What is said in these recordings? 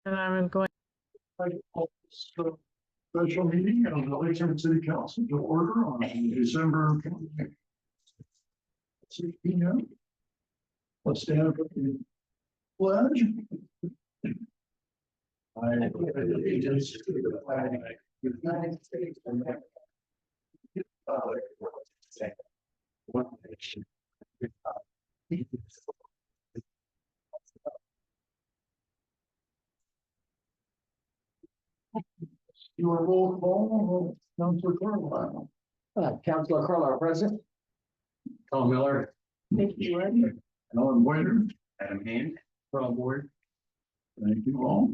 And I'm going. Special meeting of the Lakeside City Council to order on December 28th. 6 p.m. Let's stand for the pledge. I pledge allegiance to the flag of the United States of America, one nation. You are roll call, Councilor Carlisle. Councilor Carlisle present. Tom Miller. Thank you, Ed. Alan Whiter. Adam Hand. From board. Thank you all.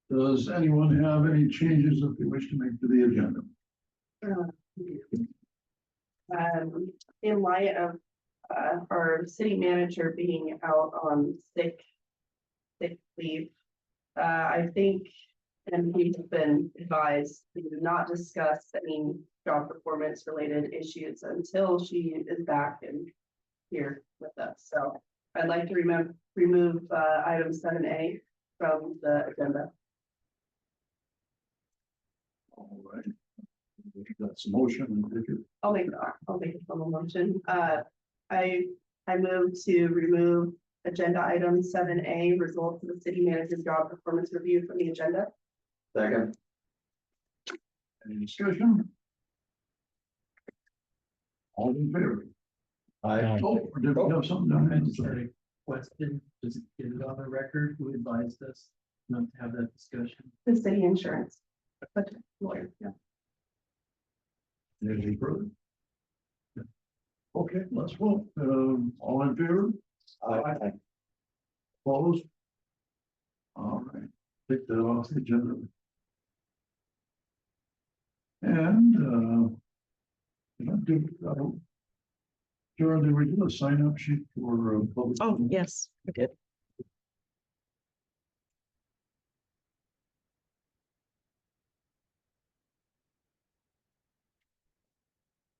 Does anyone have any changes that they wish to make to the agenda? In light of our city manager being out on sick leave, I think, and we've been advised to not discuss any job performance related issues until she is back and here with us. So I'd like to remove item 7A from the agenda. All right. That's a motion. I'll make a formal motion. I move to remove agenda item 7A, results of the city manager's job performance review from the agenda. Second. Any discussion? All in favor? Aye. Oh, or did we have something down there? Sorry, question, does it get it on the record, who advised us not to have that discussion? The city insurance. But lawyer, yeah. Anything further? Okay, let's vote. All in favor? Aye. Opposed? All right, take that off the agenda. And Karen, did we do a sign up sheet for public? Oh, yes, I did.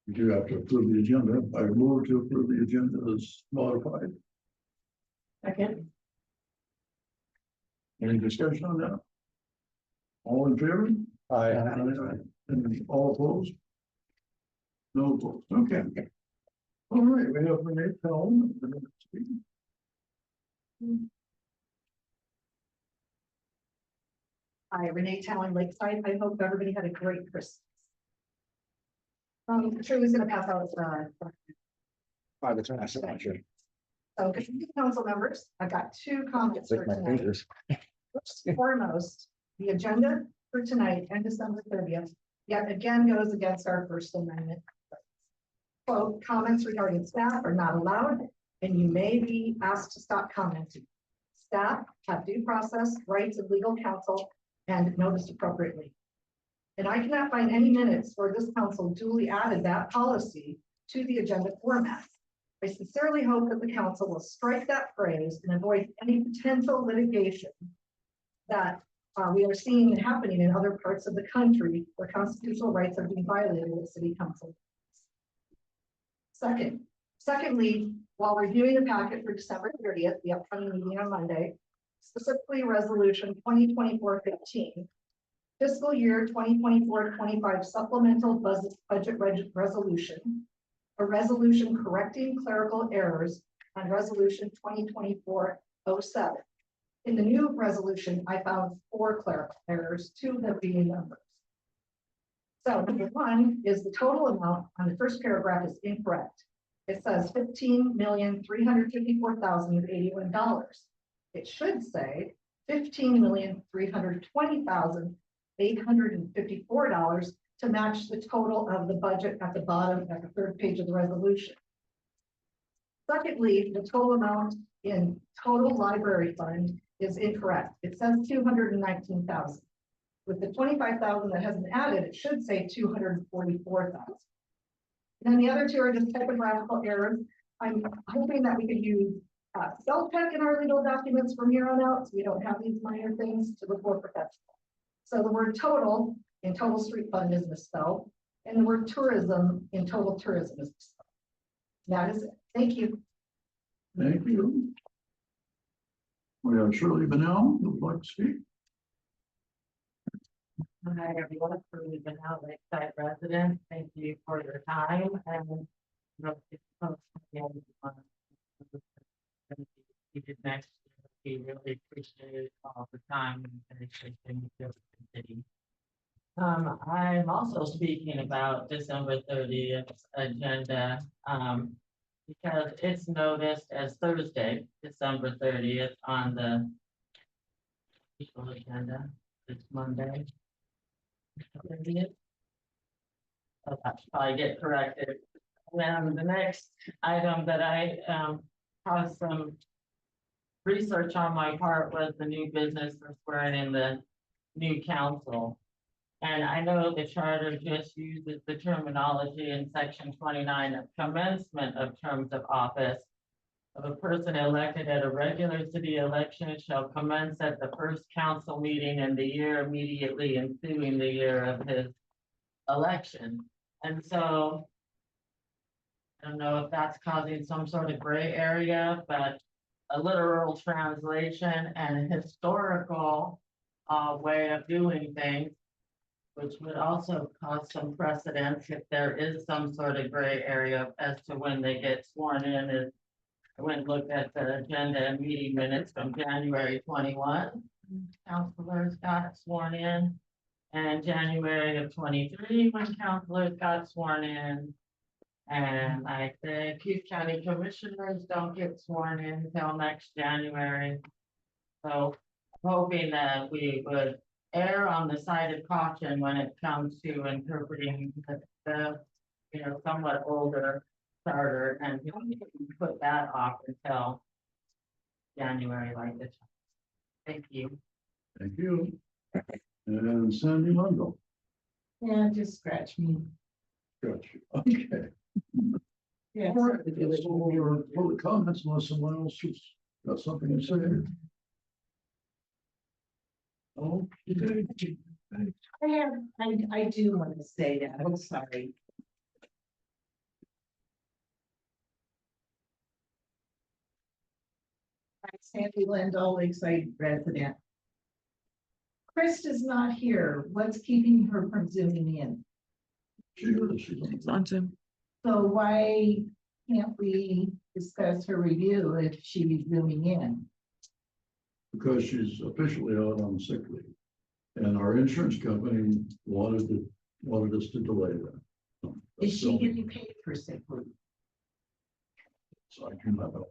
We do have to approve the agenda. I move to approve the agenda as modified. Second. Any discussion on that? All in favor? Aye. And all opposed? No opposed. Okay. All right, we have Renee Pelham. Hi, Renee Talon, Lakeside. I hope everybody had a great Christmas. Shirley's gonna pass out. So, council members, I've got two comments for tonight. First and foremost, the agenda for tonight and December 30th, yet again goes against our First Amendment. Quote, comments regarding staff are not allowed, and you may be asked to stop commenting. Staff have due process, rights of legal counsel, and noticed appropriately. And I cannot find any minutes where this council duly added that policy to the agenda format. I sincerely hope that the council will strike that phrase and avoid any potential litigation that we are seeing happening in other parts of the country where constitutional rights are being violated at city council. Secondly, while reviewing the packet for December 30th, the upcoming meeting on Monday, specifically resolution 2024-15, fiscal year 2024-25 supplemental budget resolution, a resolution correcting clerical errors on resolution 2024-07. In the new resolution, I found 4 clerical errors, 2 of them being numbers. So number 1 is the total amount on the first paragraph is incorrect. It says $15,354,081. It should say $15,320,854 to match the total of the budget at the bottom at the 3rd page of the resolution. Secondly, the total amount in total library fund is incorrect. It says $219,000. With the $25,000 that hasn't added, it should say $244,000. And then the other 2 are just typographical errors. I'm hoping that we could use spell check in our legal documents from here on out, so we don't have these minor things to report professional. So the word total in total street fund is misspelled, and the word tourism in total tourism is misspelled. That is it. Thank you. Thank you. We have Shirley Bennell, who would like to speak. Hi, everyone, for leaving out Lakeside residents. Thank you for your time and. You did next, we really appreciate all the time and dedication you give to the city. I'm also speaking about December 30th agenda, because it's noticed as Thursday, December 30th on the official agenda. It's Monday. 30th. So that should probably get corrected. Then the next item that I caused some research on my part was the new business for swearing in the new council. And I know the charter just uses the terminology in section 29 of commencement of terms of office of a person elected at a regular city election shall commence at the first council meeting in the year immediately ensuing the year of his election. And so I don't know if that's causing some sort of gray area, but a literal translation and historical way of doing things, which would also cause some precedence if there is some sort of gray area as to when they get sworn in. Is I went and looked at the agenda and meeting minutes from January 21. Councilors got sworn in, and January of 23 when councilors got sworn in. And like the Keith County Commissioners don't get sworn in until next January. So hoping that we would err on the side of caution when it comes to interpreting the somewhat older charter and put that off until January like this. Thank you. Thank you. And Sandy Mundell. Yeah, just scratch me. Gotcha. Okay. Yeah. All right, that's all our public comments unless someone else has got something to say. Okay. I do want to say that. I'm sorry. I'm Sandy Lindahl, Lakeside resident. Krista's not here. What's keeping her from zooming in? She's On Zoom. So why can't we discuss her review if she's zooming in? because she's officially out on sick leave. And our insurance company wanted us to delay that. Is she getting paid for sick leave? So I do not know.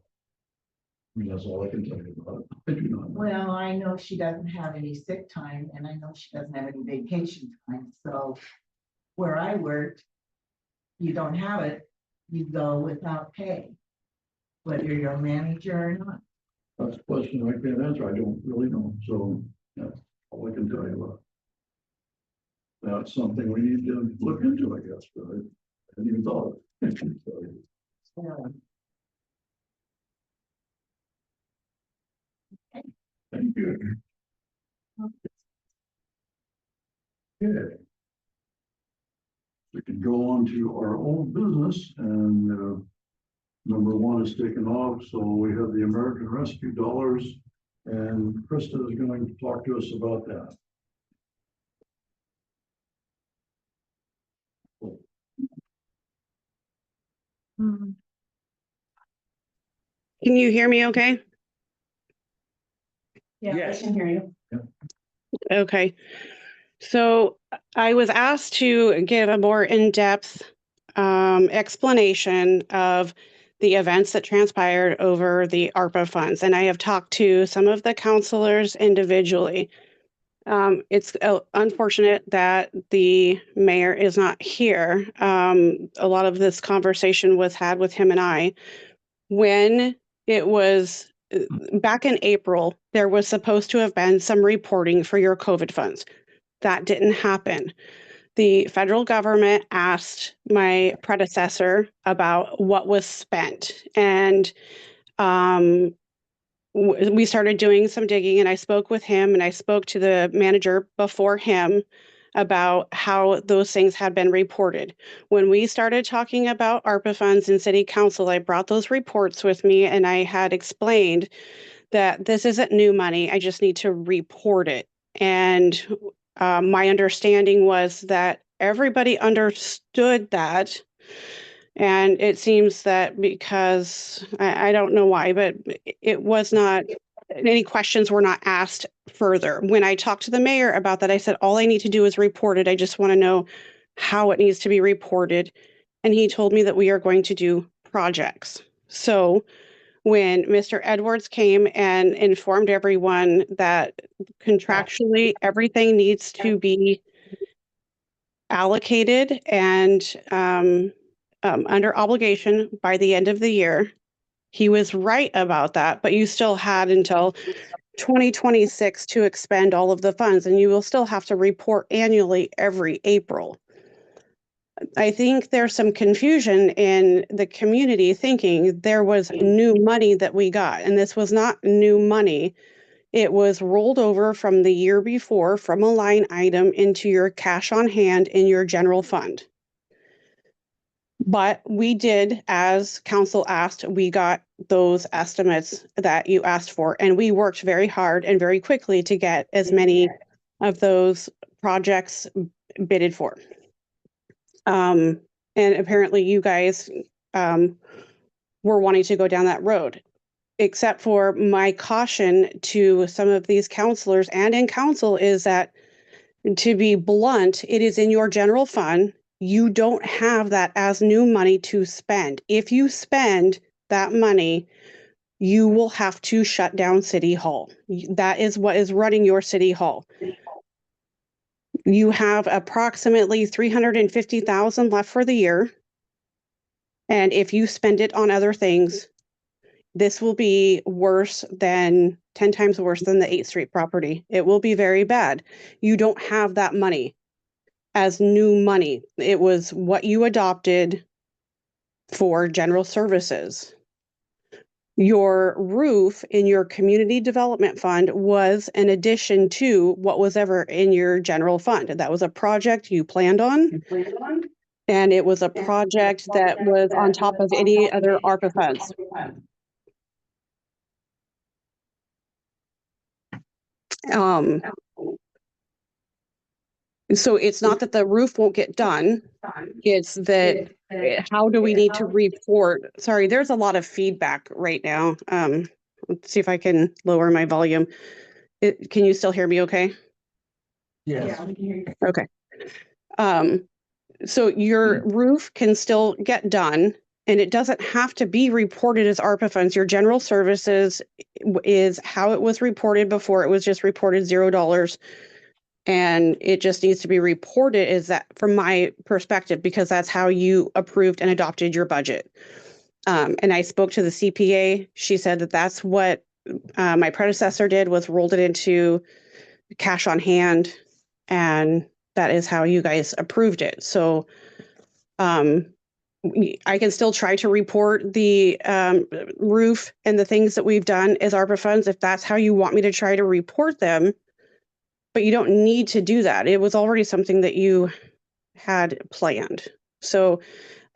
I mean, that's all I can tell you about it. I do not know. Well, I know she doesn't have any sick time and I know she doesn't have any vacation time, so where I worked, you don't have it, you go without pay, whether you're a manager or not. That's a question I can't answer. I don't really know. So that's all I can tell you about. That's something we need to look into, I guess, but I hadn't even thought of it. So, Thank you. Okay. We can go on to our old business and number one is taken off. So we have the American Rescue dollars and Krista is going to talk to us about that. Can you hear me okay? Yeah, I Yes. can hear you. Okay. So I was asked to give a more in-depth explanation of the events that transpired over the ARPA funds. And I have talked to some of the counselors individually. It's unfortunate that the mayor is not here. A lot of this conversation was had with him and I. When it was back in April, there was supposed to have been some reporting for your COVID funds. That didn't happen. The federal government asked my predecessor about what was spent, and we started doing some digging, and I spoke with him and I spoke to the manager before him about how those things had been reported. When we started talking about ARPA funds in city council, I brought those reports with me and I had explained that this isn't new money. I just need to report it. And my understanding was that everybody understood that. And it seems that because I don't know why, but it was not, any questions were not asked further. When I talked to the mayor about that, I said, all I need to do is report it. I just want to know how it needs to be reported. And he told me that we are going to do projects. So when Mr. Edwards came and informed everyone that contractually everything needs to be allocated and under obligation by the end of the year, he was right about that, but you still had until 2026 to expend all of the funds, and you will still have to report annually every April. I think there's some confusion in the community thinking there was new money that we got, and this was not new money. It was rolled over from the year before from a line item into your cash on hand in your general fund. But we did, as council asked, we got those estimates that you asked for, and we worked very hard and very quickly to get as many of those projects bidded for. And apparently you guys were wanting to go down that road, except for my caution to some of these counselors and in council is that, to be blunt, it is in your general fund. You don't have that as new money to spend. If you spend that money, you will have to shut down City Hall. That is what is running your City Hall. You have approximately 350,000 left for the year. And if you spend it on other things, this will be worse than 10 times worse than the 8th Street property. It will be very bad. You don't have that money as new money. It was what you adopted for general services. Your roof in your community development fund was an addition to what was ever in your general fund. That was a project you planned on. And it was a project that was on top of any other ARPA funds. So it's not that the roof won't get done. It's that how do we need to report? Sorry, there's a lot of feedback right now. Let's see if I can lower my volume. Can you still hear me okay? Yes. Okay. So your roof can still get done, and it doesn't have to be reported as ARPA funds. Your general services is how it was reported before. It was just reported $0. And it just needs to be reported, is that from my perspective, because that's how you approved and adopted your budget. And I spoke to the CPA. She said that that's what my predecessor did, was rolled it into cash on hand. And that is how you guys approved it. So I can still try to report the roof and the things that we've done as ARPA funds, if that's how you want me to try to report them. But you don't need to do that. It was already something that you had planned. So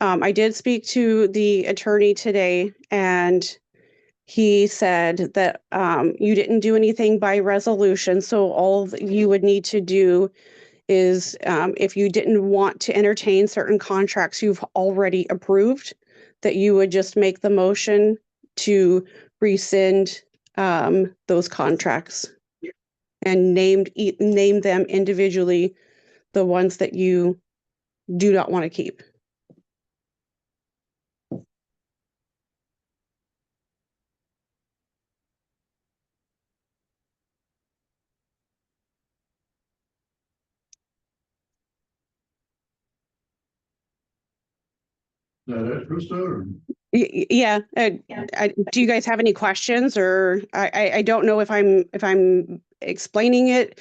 I did speak to the attorney today, and he said that you didn't do anything by resolution. So all that you would need to do is if you didn't want to entertain certain contracts you've already approved, that you would just make the motion to rescind those contracts and name them individually, the ones that you do not want to keep. Is that it, Krista? Or? Yeah. Do you guys have any questions, or I don't know if I'm explaining it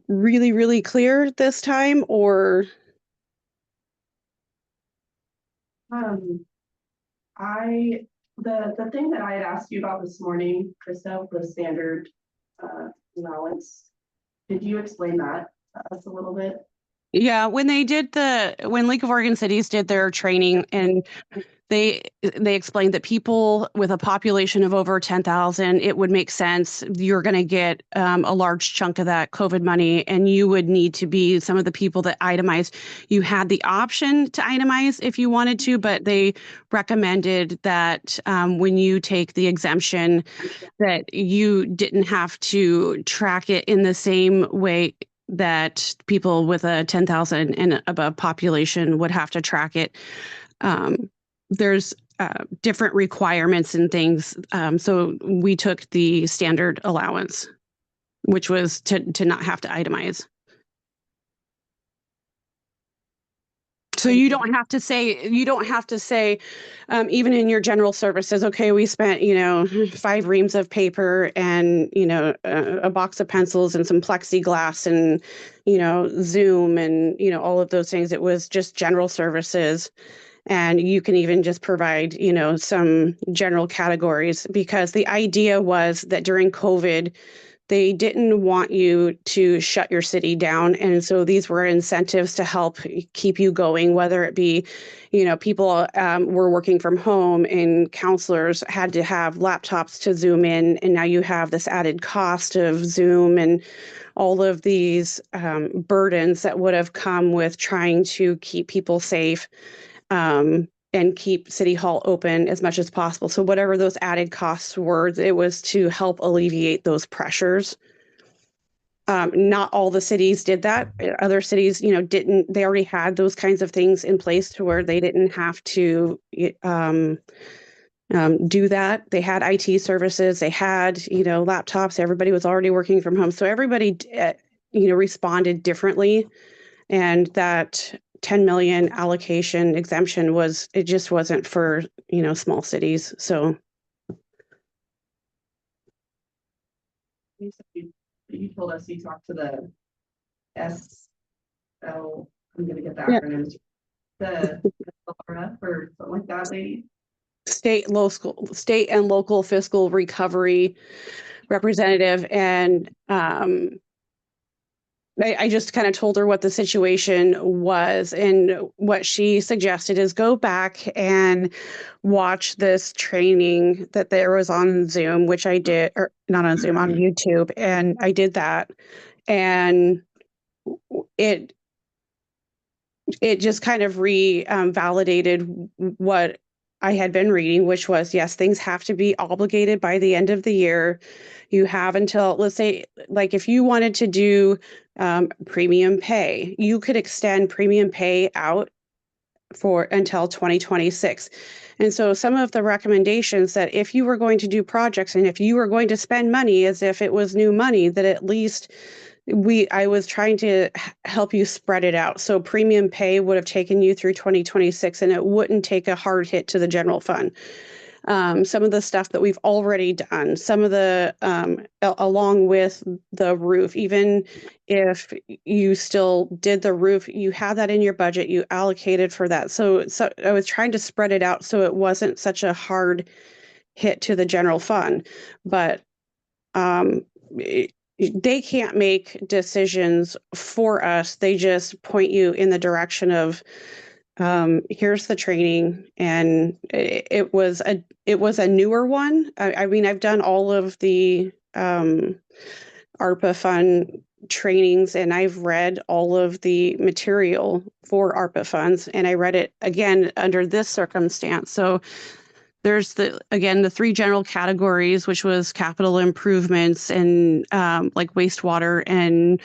really, really clear this time, or The thing that I had asked you about this morning, Krista, the standard allowance. Did you explain that to us a little bit? Yeah, when League of Oregon Cities did their training, and they explained that people with a population of over 10,000, it would make sense. You're going to get a large chunk of that COVID money, and you would need to be some of the people that itemized. You had the option to itemize if you wanted to, but they recommended that when you take the exemption, that you didn't have to track it in the same way that people with a 10,000 and above population would have to track it. There's different requirements and things. So we took the standard allowance, which was to not have to itemize. So you don't have to say, even in your general services, okay, we spent, 5 reams of paper and, a box of pencils and some plexiglass and, Zoom and, all of those things. It was just general services. And you can even just provide, some general categories, because the idea was that during COVID, they didn't want you to shut your city down. And so these were incentives to help keep you going, whether it be, people were working from home and counselors had to have laptops to Zoom in. And now you have this added cost of Zoom and all of these burdens that would have come with trying to keep people safe. And keep City Hall open as much as possible. So whatever those added costs were, it was to help alleviate those pressures. Not all the cities did that. Other cities, didn't. They already had those kinds of things in place to where they didn't have to do that. They had IT services. They had, laptops. Everybody was already working from home. So everybody, responded differently. And that 10 million allocation exemption it just wasn't for, small cities. So You told us you talked to the SL, I'm gonna get the Yeah. acronyms. The LRF or something like that, lady. state and local fiscal recovery representative. And I just kind of told her what the situation was, and what she suggested is go back and watch this training that there was on Zoom, which I did, or not on Zoom, on YouTube. And I did that. And it just kind of validated what I had been reading, which was, yes, things have to be obligated by the end of the year. You have until, let's say, like if you wanted to do premium pay, you could extend premium pay out for until 2026. And so some of the recommendations that if you were going to do projects and if you were going to spend money as if it was new money, that at least I was trying to help you spread it out. So premium pay would have taken you through 2026, and it wouldn't take a hard hit to the general fund. Some of the stuff that we've already done, some of the, along with the roof, even if you still did the roof, you have that in your budget, you allocated for that. So I was trying to spread it out so it wasn't such a hard hit to the general fund. But they can't make decisions for us. They just point you in the direction of, here's the training. And it was a newer one. I mean, I've done all of the ARPA fund trainings, and I've read all of the material for ARPA funds, and I read it again under this circumstance. So there's the 3 general categories, which was capital improvements and like wastewater and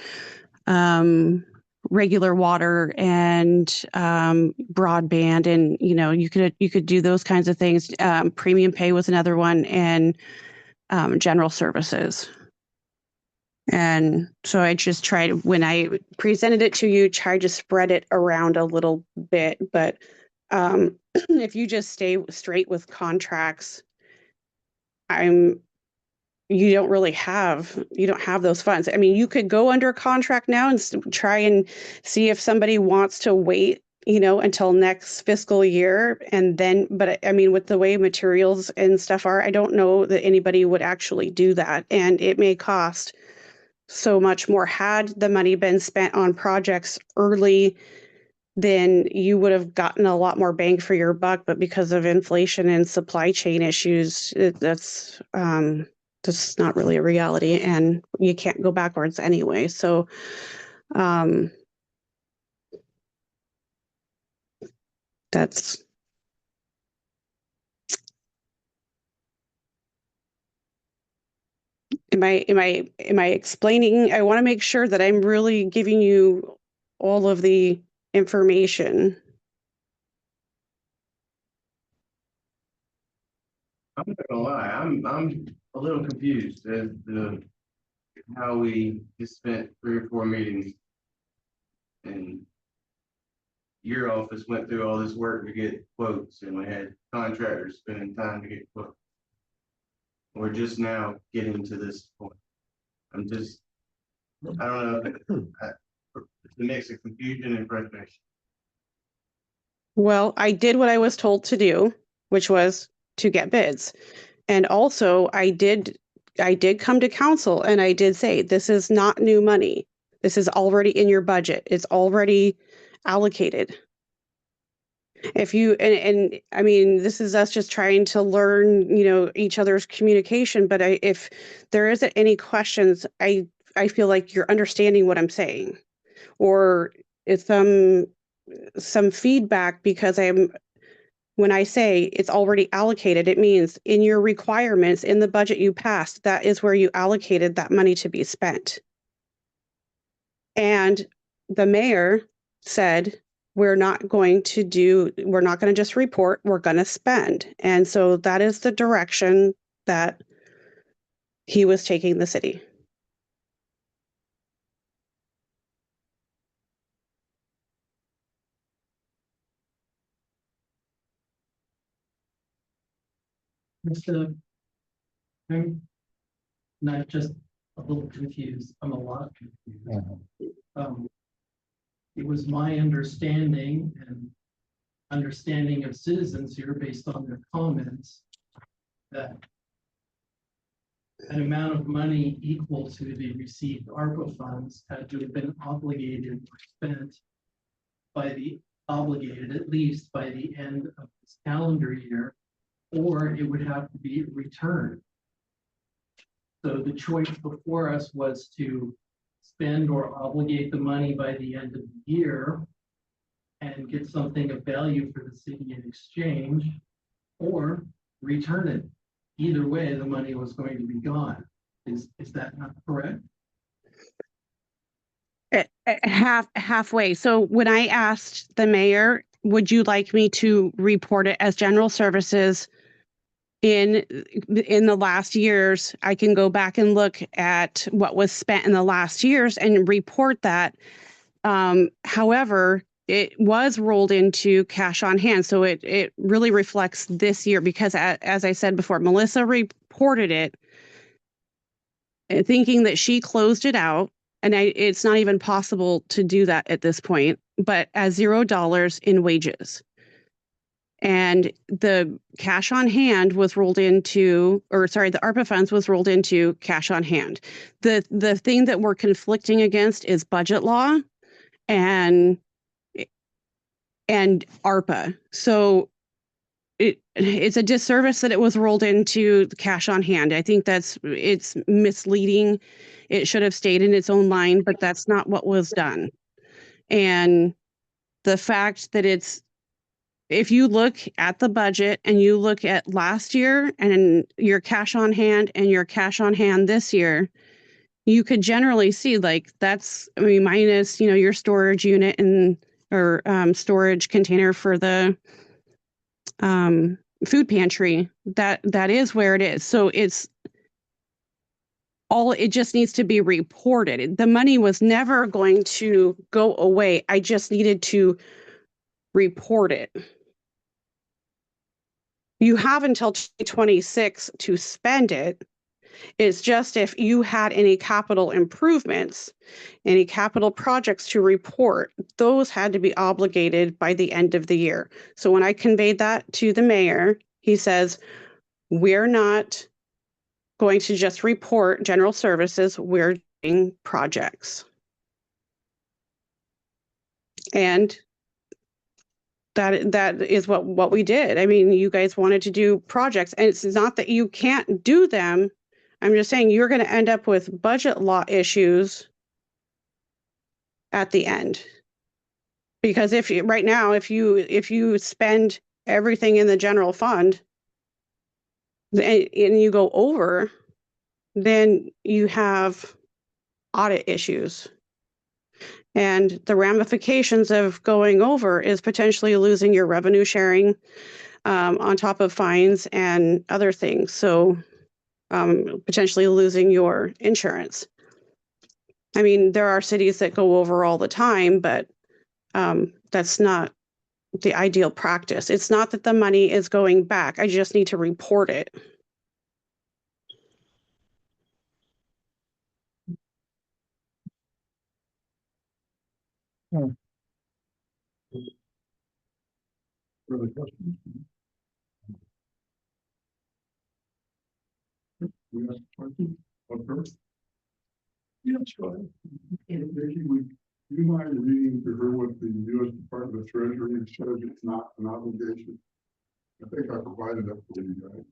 regular water and broadband, and you could do those kinds of things. Premium pay was another one, and general services. And so I just tried, when I presented it to you, tried to spread it around a little bit. But if you just stay straight with contracts, you don't have those funds. I mean, you could go under contract now and try and see if somebody wants to wait, until next fiscal year. And then, but I mean, with the way materials and stuff are, I don't know that anybody would actually do that. And it may cost so much more. Had the money been spent on projects early, then you would have gotten a lot more bang for your buck. But because of inflation and supply chain issues, that's not really a reality, and you can't go backwards anyway. So that's am I explaining? I want to make sure that I'm really giving you all of the information. I'm not gonna lie, I'm a little confused as to how we just spent 3 or 4 meetings. And your office went through all this work to get quotes, and we had contractors spending time to get quotes. We're just now getting to this point. I don't know, it's a mix of confusion and frustration. Well, I did what I was told to do, which was to get bids. And also I did come to council and I did say, this is not new money. This is already in your budget. It's already allocated. If you, and I mean, this is us just trying to learn, each other's communication, but if there isn't any questions, I feel like you're understanding what I'm saying, or it's some feedback, because when I say it's already allocated, it means in your requirements, in the budget you passed, that is where you allocated that money to be spent. And the mayor said, we're not going to just report, we're going to spend. And so that is the direction that he was taking the city. I'm not just a little confused, I'm a lot confused. It was my understanding and understanding of citizens here based on their comments that an amount of money equal to the received ARPA funds had to have been obligated or spent at least by the end of this calendar year, or it would have to be returned. So the choice before us was to spend or obligate the money by the end of the year and get something of value for the city in exchange, or return it. Either way, the money was going to be gone. Is that not correct? Halfway. So when I asked the mayor, would you like me to report it as general services in the last years, I can go back and look at what was spent in the last years and report that. However, it was rolled into cash on hand. So it really reflects this year, because as I said before, Melissa reported it thinking that she closed it out. And it's not even possible to do that at this point, but as $0 in wages. And the cash on hand was rolled into, the ARPA funds was rolled into cash on hand. The thing that we're conflicting against is budget law and ARPA. So it's a disservice that it was rolled into the cash on hand. I think it's misleading. It should have stayed in its own line, but that's not what was done. And the fact that if you look at the budget and you look at last year and your cash on hand and your cash on hand this year, you could generally see that's, minus, your storage unit or storage container for the food pantry, that is where it is. So it just needs to be reported. The money was never going to go away. I just needed to report it. You have until 2026 to spend it. It's just if you had any capital improvements, any capital projects to report, those had to be obligated by the end of the year. So when I conveyed that to the mayor, he says, we're not going to just report general services. We're projects. And that is what we did. I mean, you guys wanted to do projects, and it's not that you can't do them. I'm just saying you're going to end up with budget law issues at the end. Because if you, right now, if you spend everything in the general fund and you go over, then you have audit issues. And the ramifications of going over is potentially losing your revenue sharing on top of fines and other things. So potentially losing your insurance. I mean, there are cities that go over all the time, but that's not the ideal practice. It's not that the money is going back. I just need to report it. Further questions? We ask a question, up first? Yes, go ahead. Vicki, would you mind reading to her what the U.S. Department of Treasury says it's not an obligation? I think I provided that for you guys.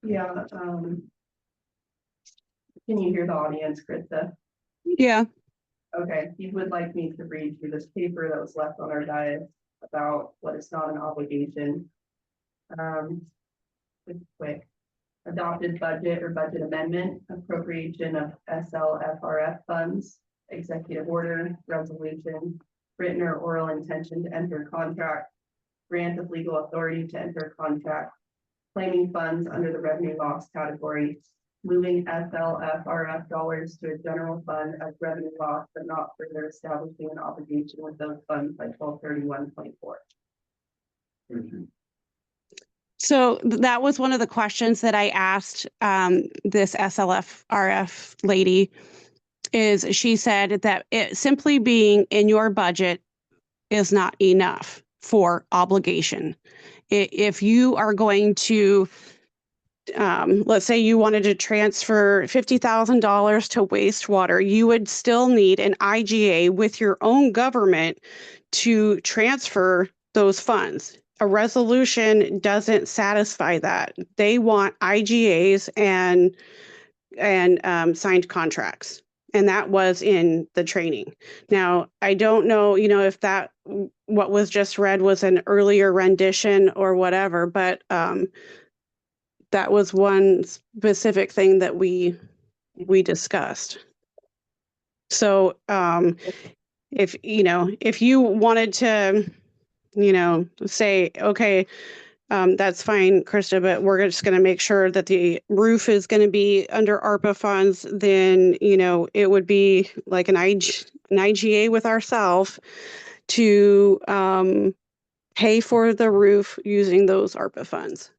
Yeah, can you hear the audience, Krista? Yeah. Okay, you would like me to read through this paper that was left on our dais about what is not an obligation. It's quick. Adopted budget or budget amendment, appropriation of SLFRF funds, executive order, resolution, written or oral intention to enter contract, grant of legal authority to enter contract, claiming funds under the revenue loss category, moving SLFRF dollars to a general fund as revenue loss, but not further establishing an obligation with those funds by 12/31/24. Thank you. So that was one of the questions that I asked this SLFRF lady. Is she said that it simply being in your budget is not enough for obligation. If you are going to, let's say you wanted to transfer $50,000 to wastewater, you would still need an IGA with your own government to transfer those funds. A resolution doesn't satisfy that. They want IGAs and signed contracts. And that was in the training. Now, I don't know, if that, what was just read was an earlier rendition or whatever, but that was one specific thing that we discussed. So if you wanted to, say, okay, that's fine, Krista, but we're just going to make sure that the roof is going to be under ARPA funds, then, it would be like an IGA with ourselves to pay for the roof using those ARPA funds.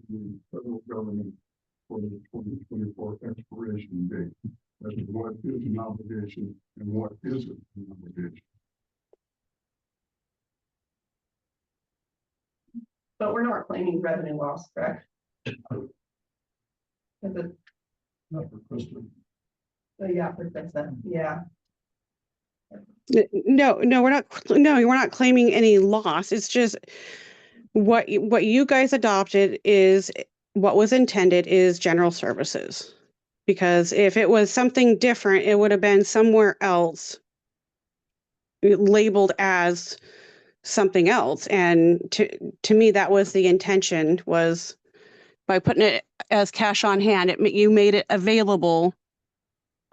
The federal government for the 2024 expiration date. As to what is an obligation and what isn't an obligation. But we're not claiming revenue loss, correct? Is it? Not for Krista. Oh, yeah, for Krista, yeah. No, we're not. No, we're not claiming any loss. It's just what you guys adopted is what was intended is general services. Because if it was something different, it would have been somewhere else labeled as something else. And to me, that was the intention, was by putting it as cash on hand, you made it available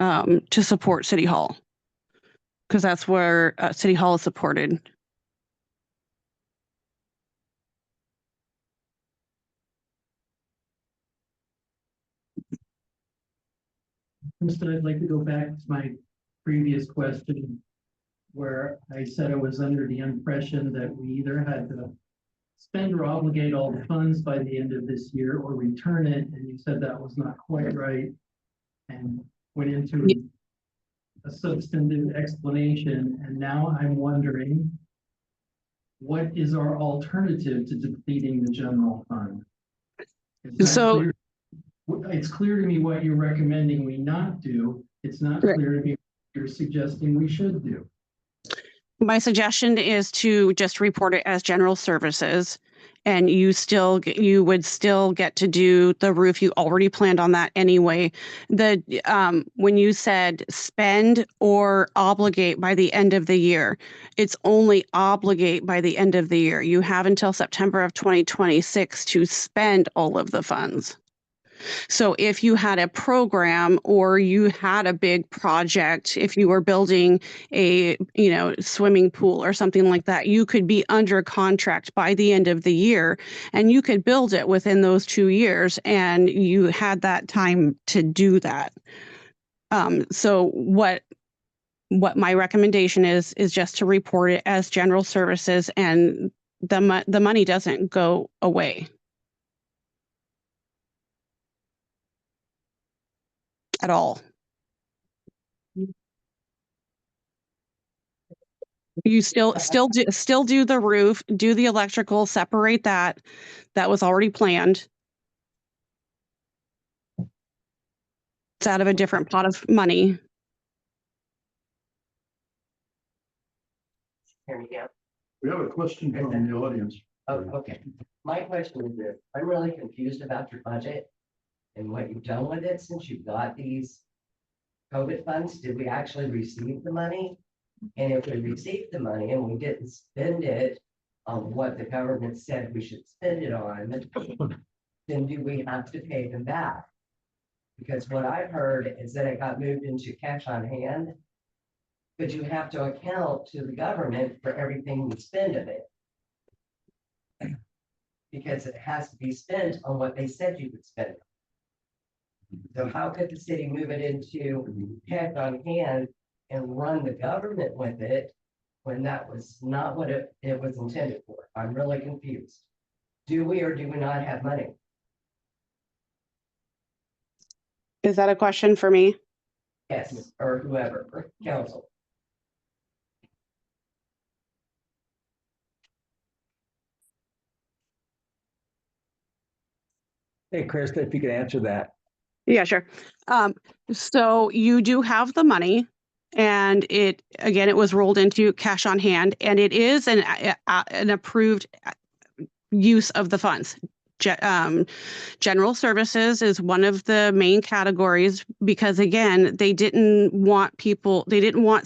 to support City Hall. Because that's where City Hall is supported. Instead, I'd like to go back to my previous question, where I said I was under the impression that we either had to spend or obligate all the funds by the end of this year or return it, and you said that was not quite right. And went into a substantive explanation, and now I'm wondering what is our alternative to depleting the general fund? It's not So- clear- It's clear to me what you're recommending we not do. It's not Right. clear to me what you're suggesting we should do. My suggestion is to just report it as general services. And you would still get to do the roof. You already planned on that anyway. When you said spend or obligate by the end of the year, it's only obligate by the end of the year. You have until September of 2026 to spend all of the funds. So if you had a program or you had a big project, if you were building a, swimming pool or something like that, you could be under contract by the end of the year and you could build it within those 2 years and you had that time to do that. So what my recommendation is just to report it as general services and the money doesn't go away at all. You still do the roof, do the electrical, separate that. That was already planned. It's out of a different pot of money. Here we go. We have a question from the audience. Oh, okay. My question is this, I'm really confused about your budget and what you've done with it since you got these COVID funds. Did we actually receive the money? And if we received the money and we didn't spend it on what the government said we should spend it on, then do we have to pay them back? Because what I've heard is that it got moved into cash on hand, but you have to account to the government for everything you spend of it. Because it has to be spent on what they said you would spend. So how could the city move it into cash on hand and run the government with it when that was not what it was intended for? I'm really confused. Do we or do we not have money? Is that a question for me? Yes, or whoever, or council. Hey, Krista, if you could answer that. Yeah, sure. So you do have the money and it was rolled into cash on hand and it is an approved use of the funds. General services is one of the main categories because again, they didn't want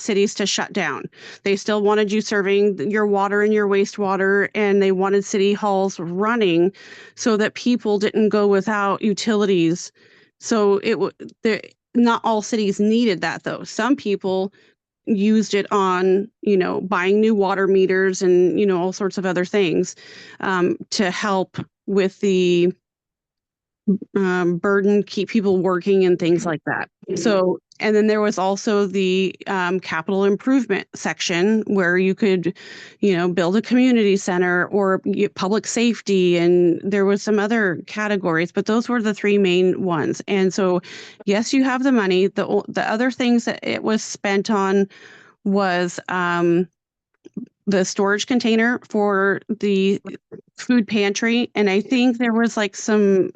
cities to shut down. They still wanted you serving your water and your wastewater and they wanted city halls running so that people didn't go without utilities. So not all cities needed that though. Some people used it on, buying new water meters and, all sorts of other things to help with the burden, keep people working and things like that. So, and then there was also the capital improvement section where you could, build a community center or public safety. And there was some other categories, but those were the three main ones. And so, yes, you have the money. The other things that it was spent on was the storage container for the food pantry. And I think there was like some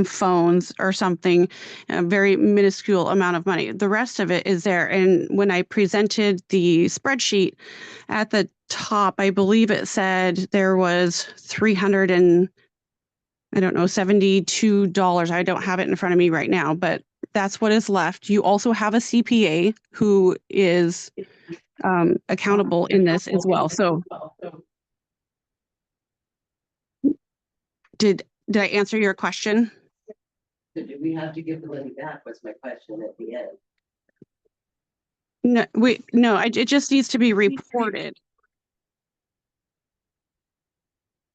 phones or something, a very minuscule amount of money. The rest of it is there. And when I presented the spreadsheet at the top, I believe it said there was $72. I don't have it in front of me right now, but that's what is left. You also have a CPA who is accountable in this as well. So did I answer your question? So do we have to give the money back was my question at the end. No, it just needs to be reported.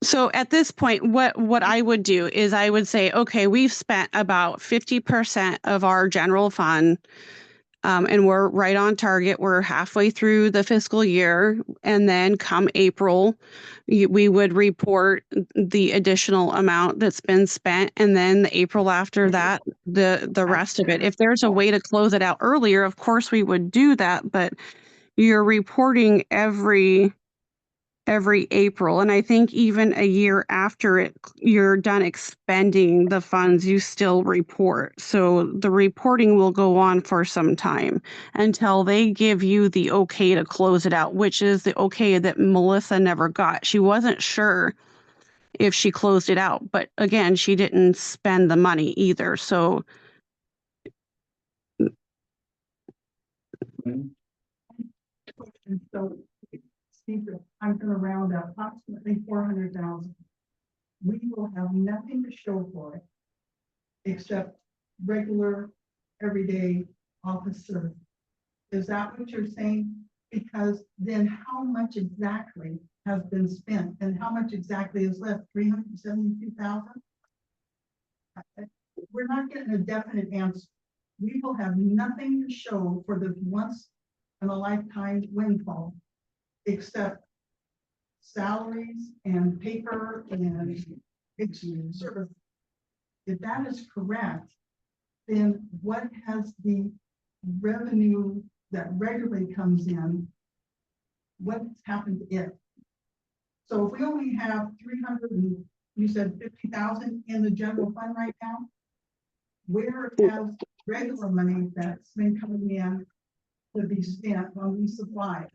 So at this point, what I would do is I would say, okay, we've spent about 50% of our general fund. And we're right on target. We're halfway through the fiscal year. And then come April, we would report the additional amount that's been spent. And then the April after that, the rest of it. If there's a way to close it out earlier, of course we would do that. But you're reporting every every April. And I think even a year after you're done expending the funds, you still report. So the reporting will go on for some time until they give you the okay to close it out, which is the okay that Melissa never got. She wasn't sure if she closed it out, but again, she didn't spend the money either. So And so, Steve, I'm gonna round up approximately 400,000. We will have nothing to show for it. Except regular, everyday office service. Is that what you're saying? Because then how much exactly has been spent and how much exactly is left? 372,000? We're not getting a definite answer. We will have nothing to show for the once in a lifetime windfall. Except salaries and paper and service. If that is correct, then what has the revenue that regularly comes in? What's happened to it? So if we only have 300 and you said 50,000 in the general fund right now, where has regular money that's been coming in to be spent on these supplies?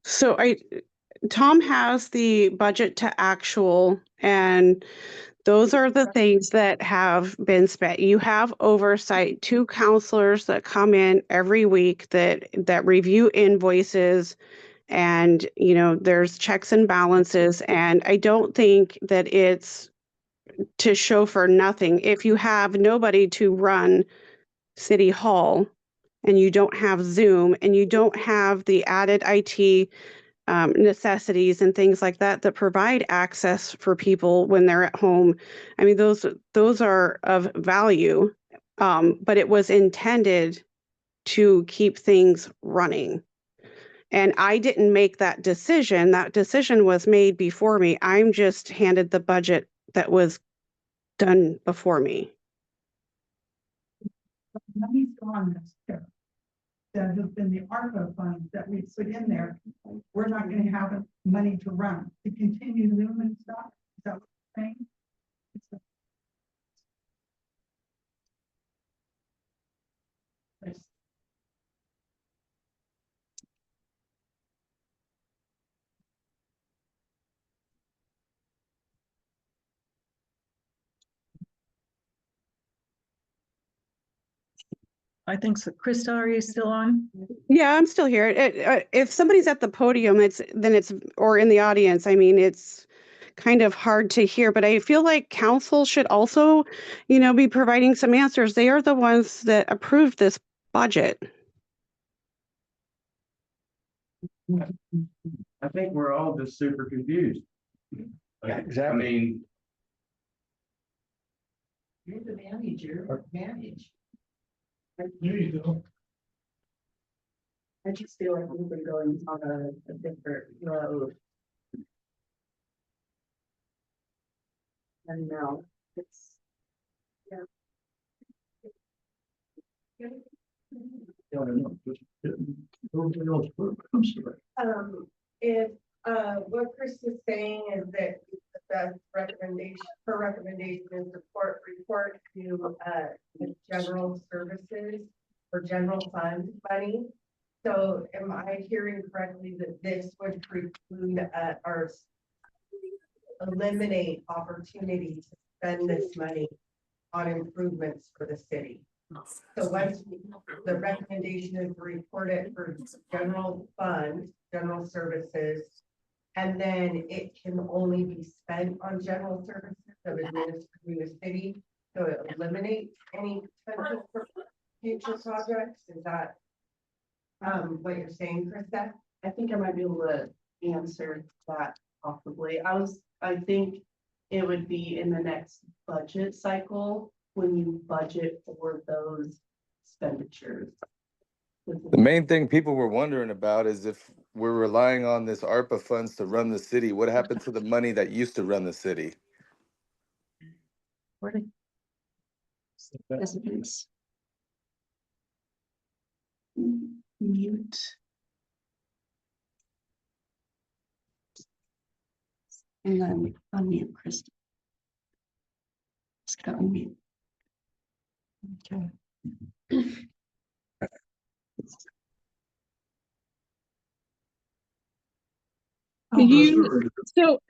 So Tom has the budget to actual, and those are the things that have been spent. You have oversight, 2 counselors that come in every week that review invoices, and there's checks and balances. And I don't think that it's to show for nothing. If you have nobody to run City Hall, and you don't have Zoom, and you don't have the added IT necessities and things like that that provide access for people when they're at home. I mean, those are of value, but it was intended to keep things running. And I didn't make that decision. That decision was made before me. I'm just handed the budget that was done before me. Money's gone this year. That have been the ARPA funds that we put in there. We're not gonna have money to run, to continue Zoom and stuff. Is that what you're saying? I think so. Krista, are you still on? Yeah, I'm still here. If somebody's at the podium, or in the audience, I mean, it's kind of hard to hear, but I feel like council should also, be providing some answers. They are the ones that approved this budget. I think we're all just super confused. Yeah, I exactly. mean, You're the manager, manage. There you go. I just feel like we've been going on a different road. And now it's. Everybody else, I'm sorry. If, what Chris is saying is that the best recommendation, her recommendation is report to, the general services or general fund money. So am I hearing correctly that this would preclude, or eliminate opportunity to spend this money on improvements for the city? So once the recommendation is to report it for general fund, general services, and then it can only be spent on general services of administering the city. So it eliminates any potential for future projects. Is that what you're saying, Krista? I think I might be able to answer that possibly. I think it would be in the next budget cycle when you budget for those expenditures. The main thing people were wondering about is if we're relying on this ARPA funds to run the city, what happened to the money that used to run the city? Mute. And then unmute Krista. Just gotta unmute. Okay.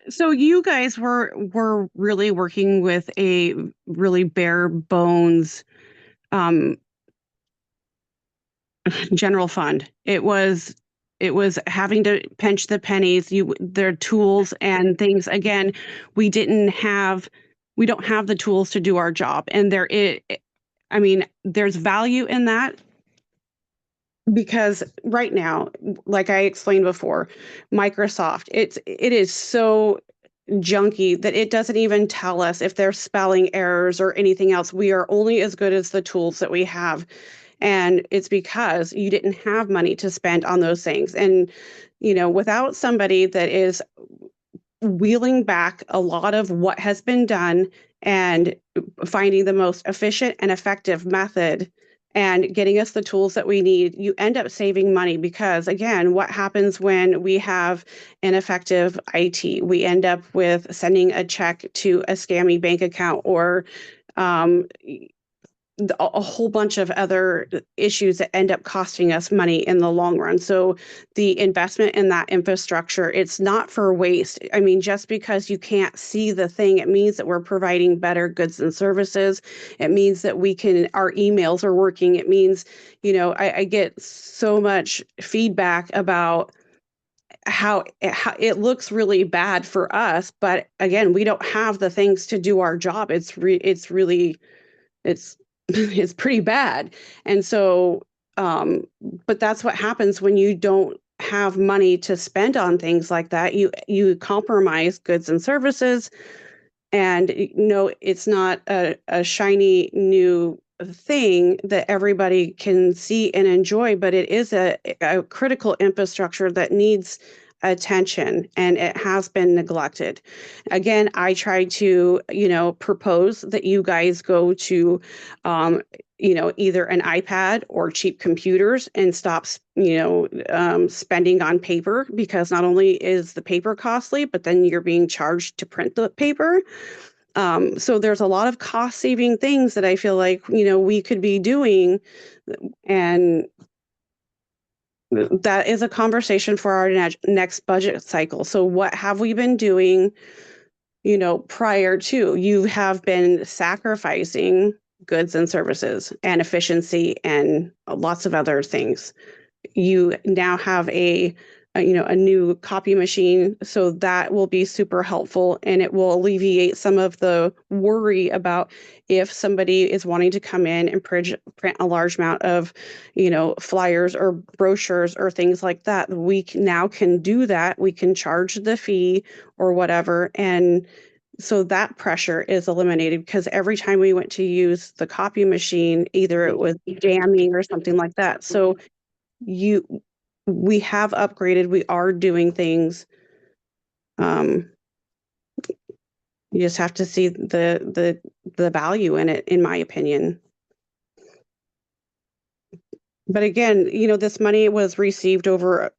So you guys were really working with a really bare bones general fund. It was having to pinch the pennies, their tools and things. Again, we don't have the tools to do our job. And I mean, there's value in that. Because right now, like I explained before, Microsoft, it is so junky that it doesn't even tell us if there's spelling errors or anything else. We are only as good as the tools that we have. And it's because you didn't have money to spend on those things. And, without somebody that is wheeling back a lot of what has been done and finding the most efficient and effective method and getting us the tools that we need, you end up saving money because, again, what happens when we have ineffective IT? We end up with sending a check to a scammy bank account or a whole bunch of other issues that end up costing us money in the long run. So the investment in that infrastructure, it's not for waste. I mean, just because you can't see the thing, it means that we're providing better goods and services. It means that our emails are working. It means, I get so much feedback about how it looks really bad for us. But again, we don't have the things to do our job. It's it's pretty bad. And so, but that's what happens when you don't have money to spend on things like that. You compromise goods and services. And no, it's not a shiny new thing that everybody can see and enjoy, but it is a critical infrastructure that needs attention and it has been neglected. Again, I try to, propose that you guys go to, either an iPad or cheap computers and stop, spending on paper, because not only is the paper costly, but then you're being charged to print the paper. So there's a lot of cost saving things that I feel like, we could be doing, and that is a conversation for our next budget cycle. So what have we been doing, prior to? You have been sacrificing goods and services and efficiency and lots of other things. You now have a new copy machine, so that will be super helpful, and it will alleviate some of the worry about if somebody is wanting to come in and print a large amount of, flyers or brochures or things like that. We now can do that. We can charge the fee or whatever, and so that pressure is eliminated, because every time we went to use the copy machine, either it was jamming or something like that. So we have upgraded, we are doing things. You just have to see the value in it, in my opinion. But again, this money was received over,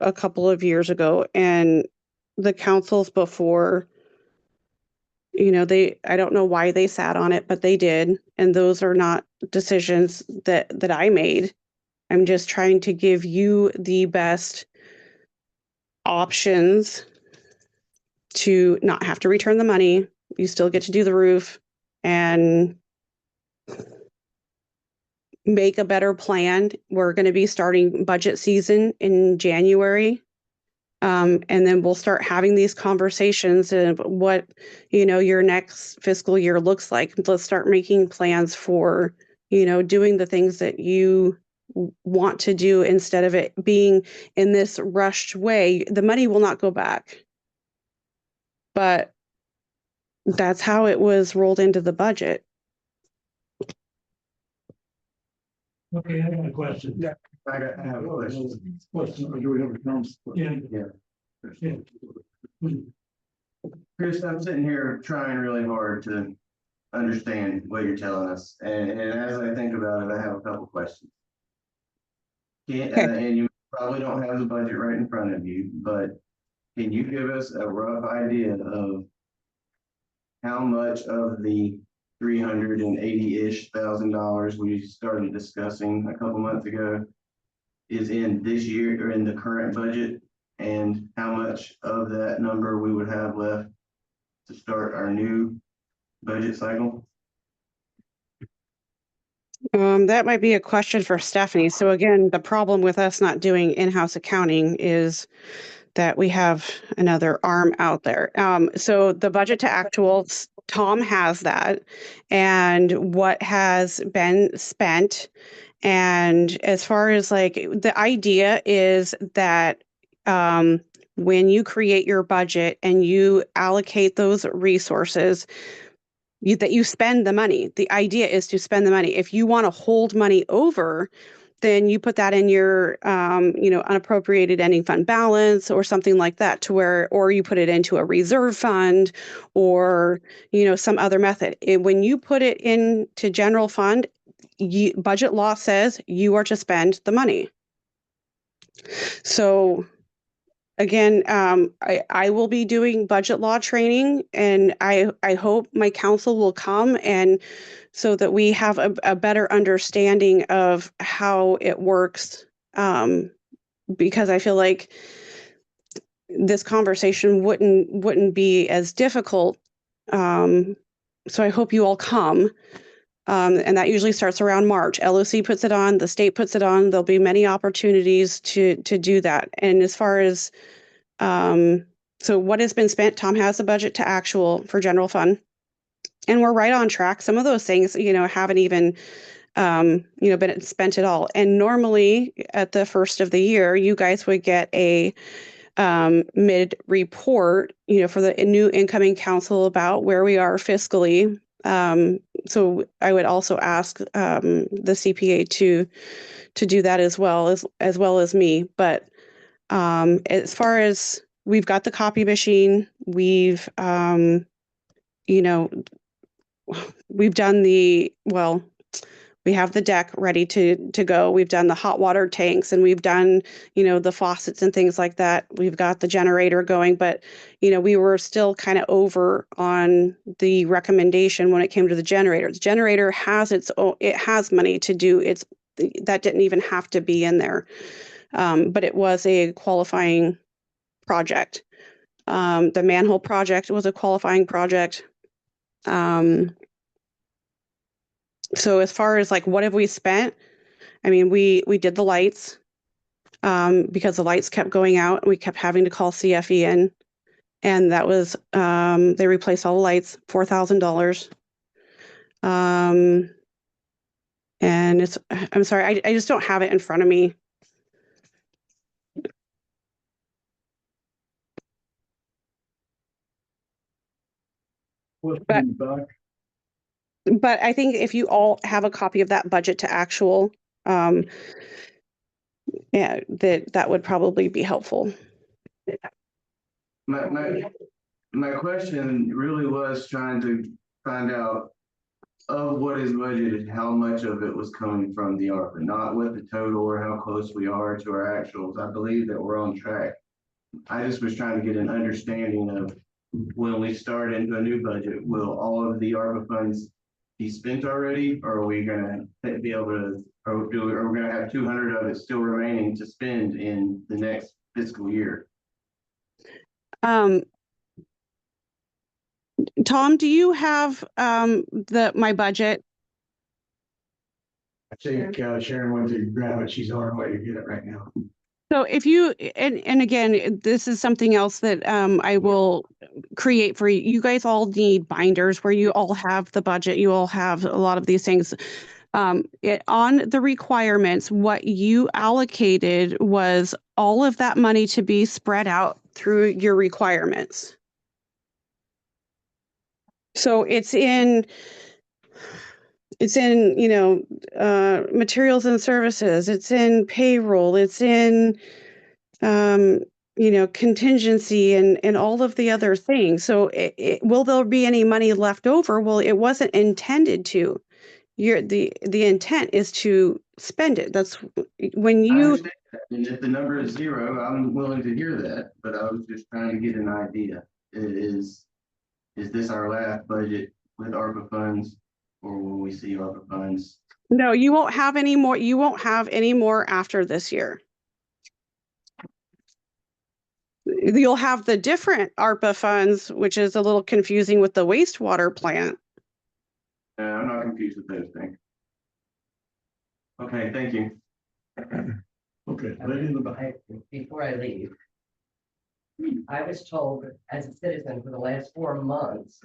a couple of years ago, and the councils before, I don't know why they sat on it, but they did. And those are not decisions that I made. I'm just trying to give you the best options to not have to return the money. You still get to do the roof and make a better plan. We're going to be starting budget season in January. And then we'll start having these conversations and what, your next fiscal year looks like. Let's start making plans for, doing the things that you want to do instead of it being in this rushed way. The money will not go back. But that's how it was rolled into the budget. Okay, I got a question. I have a question. Question, or do we have a council? Yeah. Chris, I'm sitting here trying really hard to understand what you're telling us, and as I think about it, I have a couple questions. And you probably don't have the budget right in front of you, but can you give us a rough idea of how much of the $380-ish thousand we started discussing a couple months ago is in this year or in the current budget, and how much of that number we would have left to start our new budget cycle? That might be a question for Stephanie. So again, the problem with us not doing in-house accounting is that we have another arm out there. So the budget to actuals, Tom has that, and what has been spent. And as far as like, the idea is that when you create your budget and you allocate those resources, that you spend the money. The idea is to spend the money. If you want to hold money over, then you put that in your, unappropriated ending fund balance or something like that, to where, or you put it into a reserve fund or, some other method. When you put it into general fund, budget law says you are to spend the money. So again, I will be doing budget law training, and I hope my council will come, and so that we have a better understanding of how it works. Because I feel like this conversation wouldn't be as difficult. So I hope you all come. And that usually starts around March. LOC puts it on, the state puts it on. There'll be many opportunities to do that. And as far as, so what has been spent, Tom has the budget to actual for general fund. And we're right on track. Some of those things, haven't even, been spent at all. And normally at the first of the year, you guys would get a mid report, for the new incoming council about where we are fiscally. So I would also ask the CPA to do that as well as me. But as far as we've got the copy machine, we've we've done we have the deck ready to go. We've done the hot water tanks, and we've done, the faucets and things like that. We've got the generator going, but, we were still kind of over on the recommendation when it came to the generator. The generator has it has money to do that didn't even have to be in there. But it was a qualifying project. The manhole project was a qualifying project. So as far as like, what have we spent? I mean, we did the lights, because the lights kept going out and we kept having to call CFE in, and that was, they replaced all the lights, $4,000. And I'm sorry, I just don't have it in front of me. But I think if you all have a copy of that budget to actual, yeah, that would probably be helpful. My question really was trying to find out of what is budgeted, how much of it was coming from the ARPA, not what the total or how close we are to our actuals. I believe that we're on track. I just was trying to get an understanding of, when we start into a new budget, will all of the ARPA funds be spent already, or are we gonna be able to, are we gonna have 200 of it still remaining to spend in the next fiscal year? Tom, do you have my budget? I think Sharon went to grab it. She's on her way to get it right now. So if you, and again, this is something else that I will create for you. You guys all need binders where you all have the budget. You all have a lot of these things. On the requirements, what you allocated was all of that money to be spread out through your requirements. So it's in, materials and services, it's in payroll, it's in, contingency and all of the other things. So will there be any money left over? Well, it wasn't intended to. The intent is to spend it. That's when you, And if the number is 0, I'm willing to hear that, but I was just trying to get an idea. Is this our last budget with ARPA funds, or will we see ARPA funds? No, you won't have any more. You won't have any more after this year. You'll have the different ARPA funds, which is a little confusing with the wastewater plant. I'm not confused with those things. Okay, thank you. Okay, lady in the back. Before I leave, I was told as a citizen for the last 4 months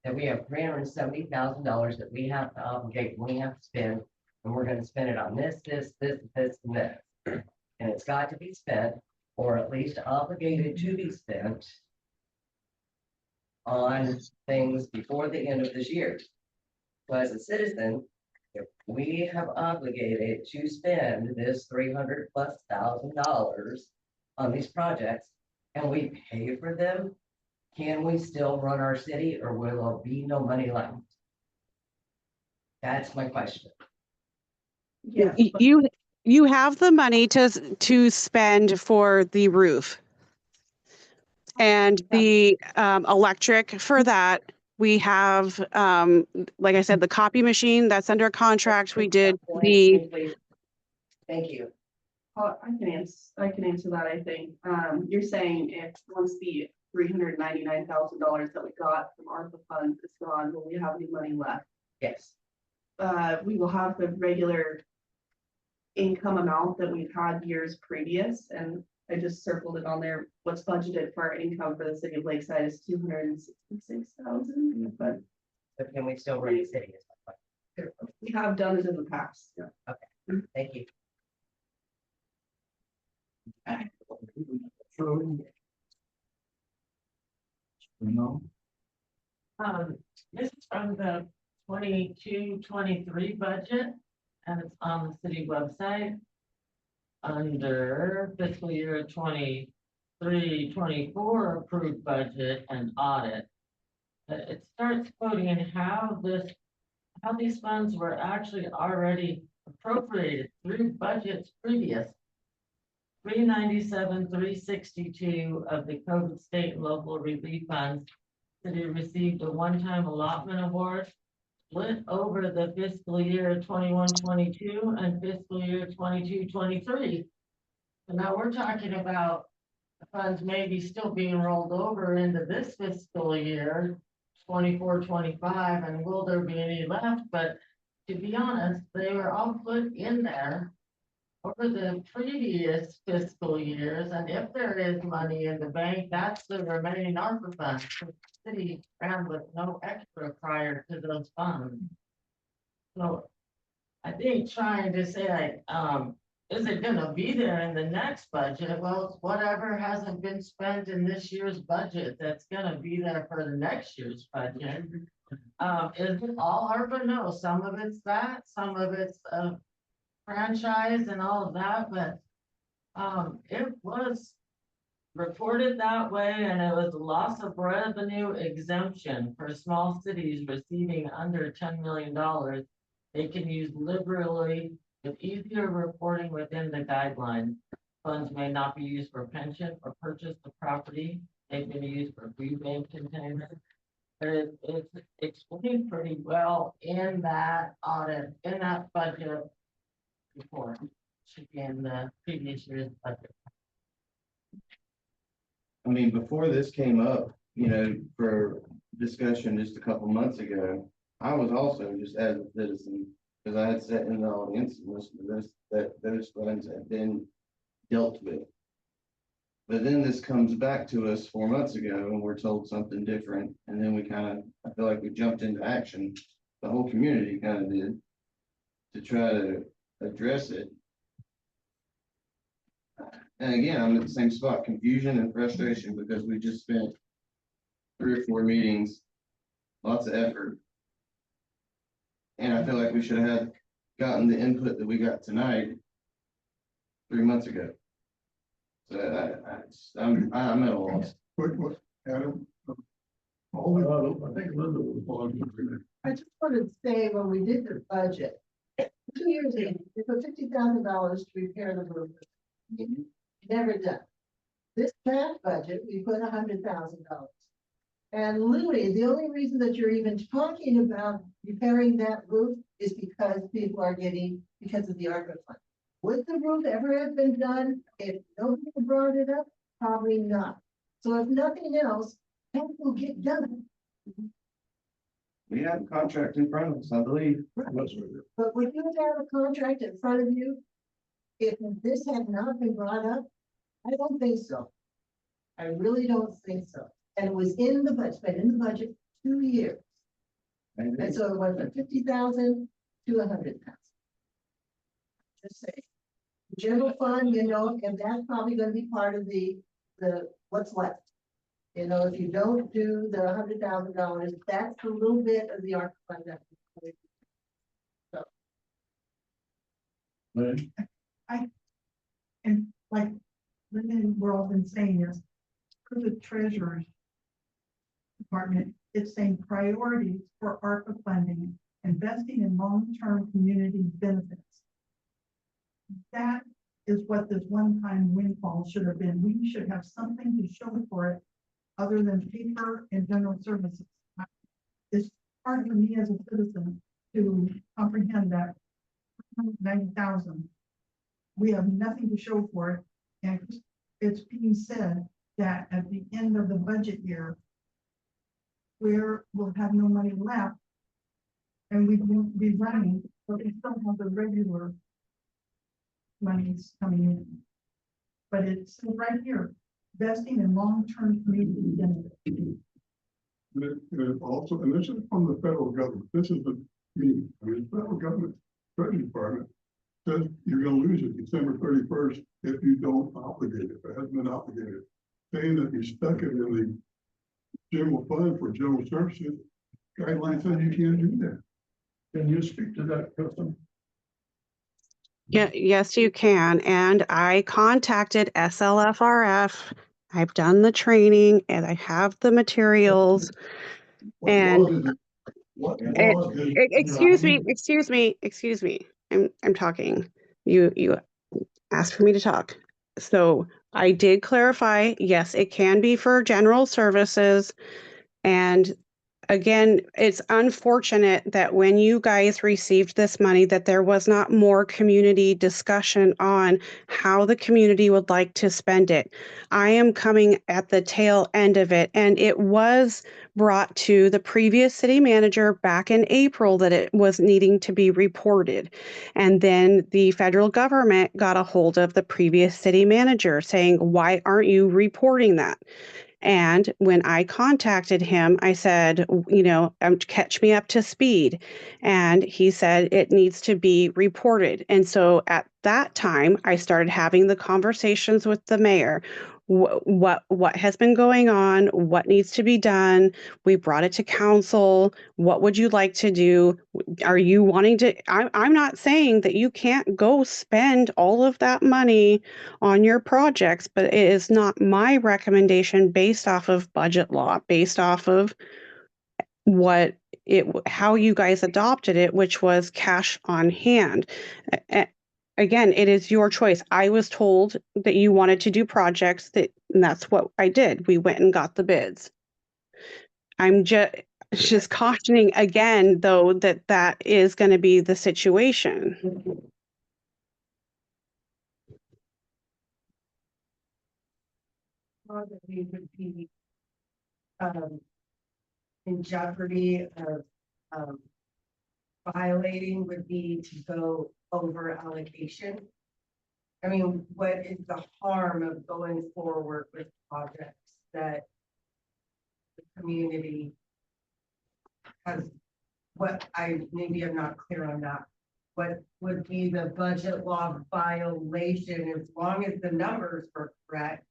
that we have $370,000 that we have to obligate, we have to spend, and we're gonna spend it on this, and this. And it's got to be spent, or at least obligated to be spent on things before the end of this year. So as a citizen, if we have obligated to spend this $300,000+ on these projects and we pay for them, can we still run our city, or will there be no money left? That's my question. Yes, but You have the money to spend for the roof and the electric for that. We have, like I said, the copy machine that's under contract. We did the, Thank you. I can answer that, I think. You're saying if once the $399,000 that we got from ARPA funds is gone, will we have any money left? Yes. We will have the regular income amount that we've had years previous, and I just circled it on there. What's budgeted for our income for the city of Lakeside is $266,000, but Can we still run the city? Is my question. we have done it in the past. Yeah. Okay, thank you. No, This is from the 22-23 budget, and it's on the city website. Under fiscal year 23-24 approved budget and audit. It starts quoting how these funds were actually already appropriated through budgets previous. 397, 362 of the COVID state and local relief funds. City received a one-time allotment award split over the fiscal year 21-22 and fiscal year 22-23. So now we're talking about the funds maybe still being rolled over into this fiscal year 24-25, and will there be any left? But to be honest, they were all put in there over the previous fiscal years, and if there is money in the bank, that's the remaining ARPA funds. The city ran with no extra prior to those funds. So I think trying to say like, is it gonna be there in the next budget? Well, it's whatever hasn't been spent in this year's budget that's gonna be there for the next year's budget. Is it all ARPA? No, some of it's that, some of it's franchise and all of that, but it was reported that way, and it was a loss of revenue exemption for small cities receiving under $10 million. They can use liberally with easier reporting within the guidelines. Funds may not be used for pension or purchase of property. They've been used for food bank containers. It's explained pretty well in that audit, in that budget report, should be in the previous year's budget. I mean, before this came up, for discussion just a couple months ago, I was also just as a citizen, because I had sat in the audience and listened to this, that those funds had been dealt with. But then this comes back to us 4 months ago and we're told something different. And then I feel like we jumped into action. The whole community kind of did to try to address it. And again, I'm at the same spot, confusion and frustration, because we just spent 3 or 4 meetings, lots of effort. And I feel like we should have gotten the input that we got tonight 3 months ago. So I'm at a loss. what, Adam? I think Linda was on. I just wanted to say, when we did the budget 2 years ago, we put $50,000 to repair the roof. Never done. This past budget, we put $100,000. And literally, the only reason that you're even talking about repairing that roof is because people are getting, because of the ARPA fund. Would the roof ever have been done if nobody had brought it up? Probably not. So if nothing else, that will get done. We have a contract in front of us, I believe. But would you have a contract in front of you? If this had not been brought up, I don't think so. I really don't think so. And it was in the budget, been in the budget 2 years. And so it went from 50,000 to 100,000. Just say, general fund, you know, and that's probably gonna be part of the what's left. You know, if you don't do the $100,000, that's a little bit of the ARC fund that. And like Lyndon, we're all been saying is, for the treasurer's department, it's saying priorities for ARPA funding, investing in long-term community benefits. That is what this one-time windfall should have been. We should have something to show for it other than paper and general services. It's hard for me as a citizen to comprehend that 90,000. We have nothing to show for it, and it's being said that at the end of the budget year, we'll have no money left, and we won't be running, but we still have the regular monies coming in. But it's right here, investing in long-term community benefits. And also, and this is from the federal government. This is the meaning. I mean, the federal government, Treasury Department says you're gonna lose it December 31st if you don't obligate it, if it hasn't been obligated. Saying that you stuck it in the general fund for general services, guidelines says you can't do that. Can you speak to that, Kristen? Yeah, yes, you can. And I contacted SLFRF. I've done the training and I have the materials. And excuse me. I'm talking. You asked for me to talk. So I did clarify, yes, it can be for general services. And again, it's unfortunate that when you guys received this money, that there was not more community discussion on how the community would like to spend it. I am coming at the tail end of it, and it was brought to the previous city manager back in April that it was needing to be reported. And then the federal government got a hold of the previous city manager saying, why aren't you reporting that? And when I contacted him, I said, you know, catch me up to speed. And he said it needs to be reported. And so at that time, I started having the conversations with the mayor. What has been going on? What needs to be done? We brought it to council. What would you like to do? Are you wanting to? I'm not saying that you can't go spend all of that money on your projects, but it is not my recommendation based off of budget law, based off of how you guys adopted it, which was cash on hand. Again, it is your choice. I was told that you wanted to do projects and that's what I did. We went and got the bids. I'm just cautioning again, though, that is going to be the situation. That we would be in jeopardy of violating would be to go over allocation. I mean, what is the harm of going forward with projects that the community has? Maybe I'm not clear on that. What would be the budget law violation as long as the numbers were correct?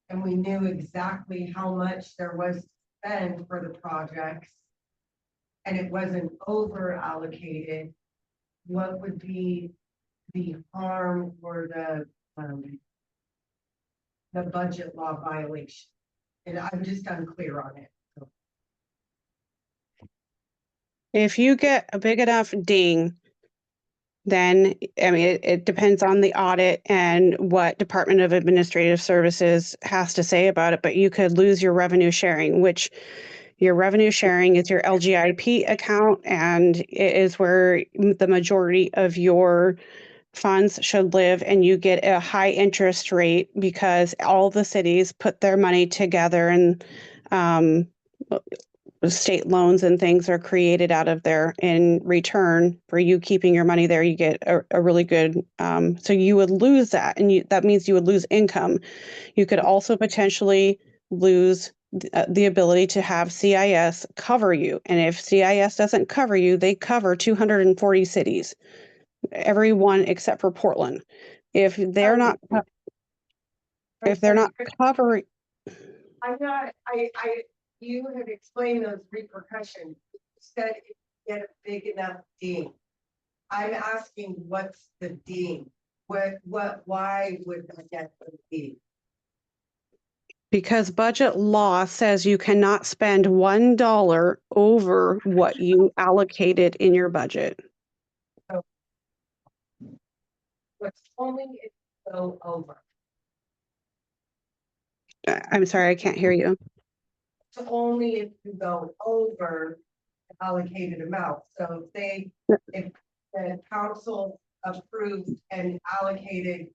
And we knew exactly how much there was to spend for the projects, and it wasn't over allocated. What would be the harm or the budget law violation? And I'm just unclear on it. So. If you get a big enough ding then, I mean, it depends on the audit and what Department of Administrative Services has to say about it, but you could lose your revenue sharing, which your revenue sharing is your LGIP account, and it is where the majority of your funds should live, and you get a high interest rate because all the cities put their money together, and um, state loans and things are created out of there. In return for you keeping your money there, you get a really good, so you would lose that, and that means you would lose income. You could also potentially lose the ability to have CIS cover you. And if CIS doesn't cover you, they cover 240 cities, everyone except for Portland. If they're not, if they're not covering, I'm not, you had explained those repercussions. You said if you get a big enough ding. I'm asking, what's the ding? Why would I get the ding? because budget law says you cannot spend $1 over what you allocated in your budget. What's only if you go over? I'm sorry, I can't hear you. It's only if you go over the allocated amount. So if the council approved and allocated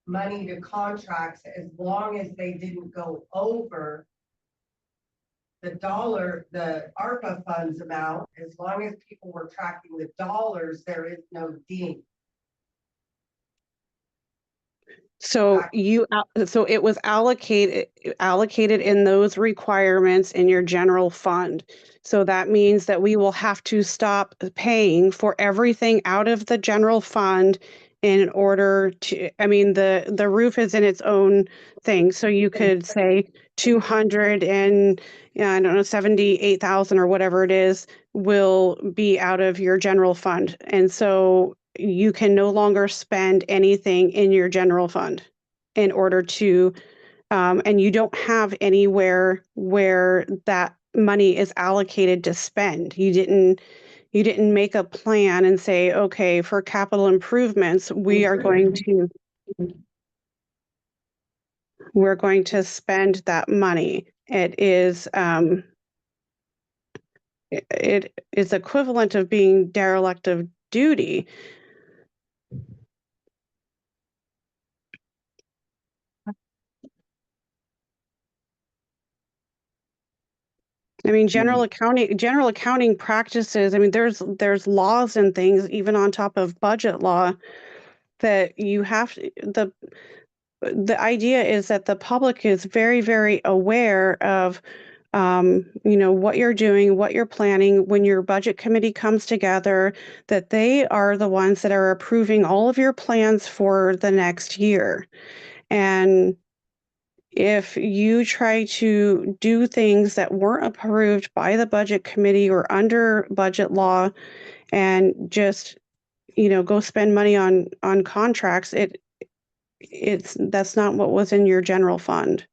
money to contracts, as long as they didn't go over the ARPA funds amount, as long as people were tracking the dollars, there is no ding. So so it was allocated in those requirements in your general fund. So that means that we will have to stop paying for everything out of the general fund in order to, I mean, the roof is in its own thing. So you could say 200 and, yeah, I don't know, 78,000 or whatever it is will be out of your general fund. And so you can no longer spend anything in your general fund in order to, and you don't have anywhere where that money is allocated to spend. You didn't make a plan and say, okay, for capital improvements, we're going to spend that money. It is equivalent of being derelict of duty. I mean, general accounting practices, I mean, there's laws and things even on top of budget law that you have the idea is that the public is very, very aware of what you're doing, what you're planning when your budget committee comes together, that they are the ones that are approving all of your plans for the next year. And if you try to do things that weren't approved by the budget committee or under budget law and just, go spend money on contracts, that's not what was in your general fund.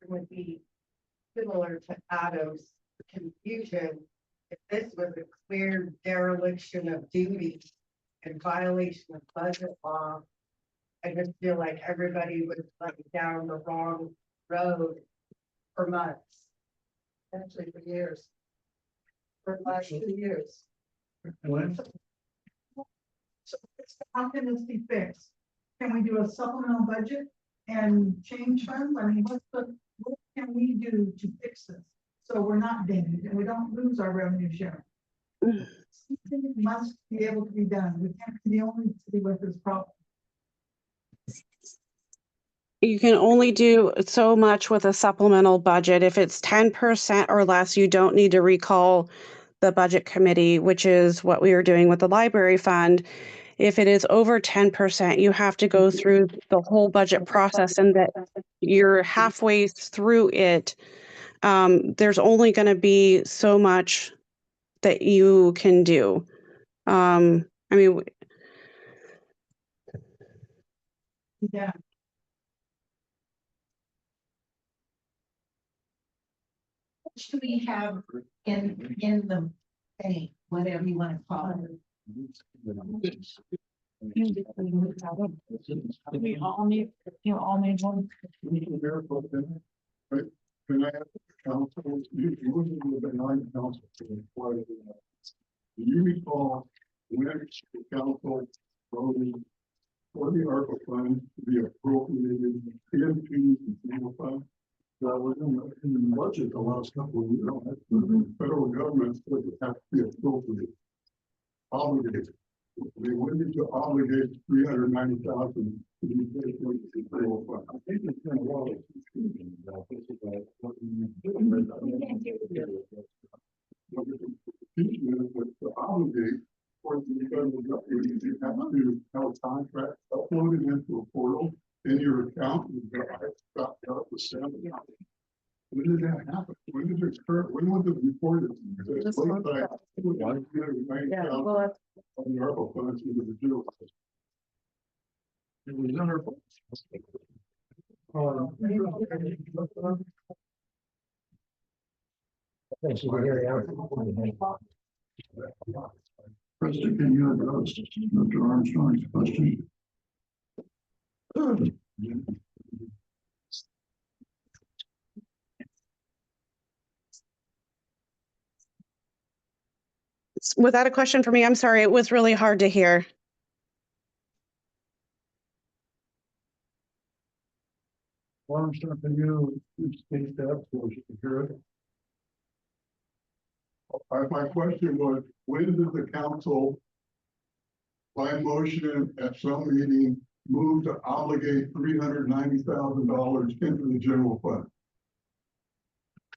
Would be similar to Adam's confusion if this was a clear dereliction of duty and violation of budget law. I just feel like everybody was like down the wrong road for months. Actually, for years. For the last 2 years. So how can this be fixed? Can we do a supplemental budget and change funds? I mean, what can we do to fix this? So we're not dinged and we don't lose our revenue share. Something must be able to be done. We can't be the only city with this problem. You can only do so much with a supplemental budget. If it's 10% or less, you don't need to recall the budget committee, which is what we are doing with the library fund. If it is over 10%, you have to go through the whole budget process, and that you're halfway through it. There's only going to be so much that you can do. I mean, Yeah. What should we have in the A, whatever you want to call it. We all need, you all need one. Can I ask the council, you were the benign council for quite a while. Do you recall when the council voted for the ARPA funds to be appropriated into the general fund? That was in the budget the last couple of years. The federal government said it has to be appropriated. Obligated. They wanted to obligate 390,000 to be paid for the federal fund. I think it's been a while. To obligate for the federal government, you have to have a contract uploaded into a portal in your account. When did that happen? When did it occur? When was it reported? This month. Yeah, well, On the ARPA funds into the jail. It was in our books. President, can you address Mr. Armstrong's question? Was that a question for me? I'm sorry, it was really hard to hear. Armstrong, can you state that so she can hear it? My question was, when did the council by motion at some meeting move to obligate $390,000 into the general fund?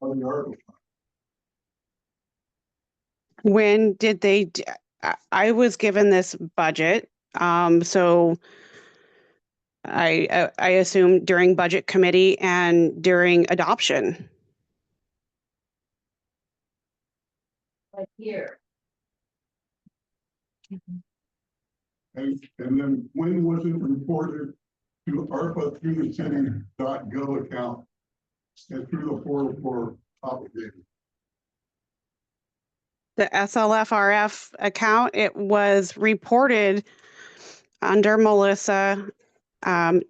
On the ARPA fund? When did they, I was given this budget, so I assume during budget committee and during adoption. Like here. And then when was it reported to ARPA through the city.gov account and through the portal for obligated? The SLFRF account, it was reported under Melissa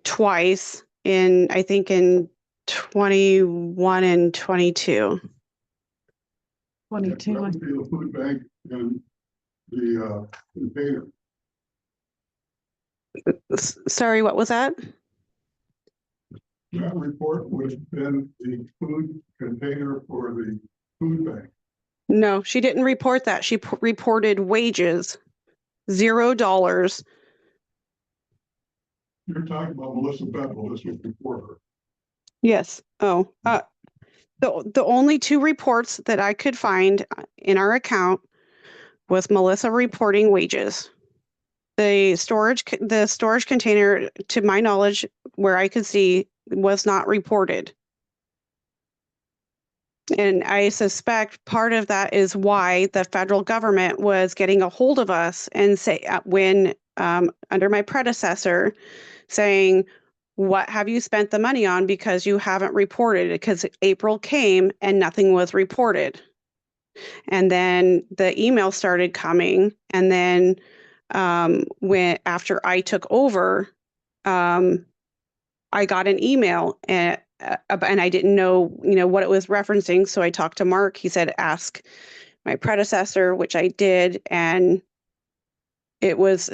twice in, I think in 21 and 22. 22. That would be the food bank and the container. Sorry, what was that? That report would have been the food container for the food bank. No, she didn't report that. She reported wages, $0. You're talking about Melissa Bethel, this was before her. Yes. Oh, the only two reports that I could find in our account was Melissa reporting wages. The storage container, to my knowledge, where I could see, was not reported. And I suspect part of that is why the federal government was getting a hold of us and say, when under my predecessor, saying, what have you spent the money on because you haven't reported it? Because April came and nothing was reported. And then the email started coming. And then when after I took over, I got an email and I didn't know, what it was referencing. So I talked to Mark. He said, ask my predecessor, which I did. And it was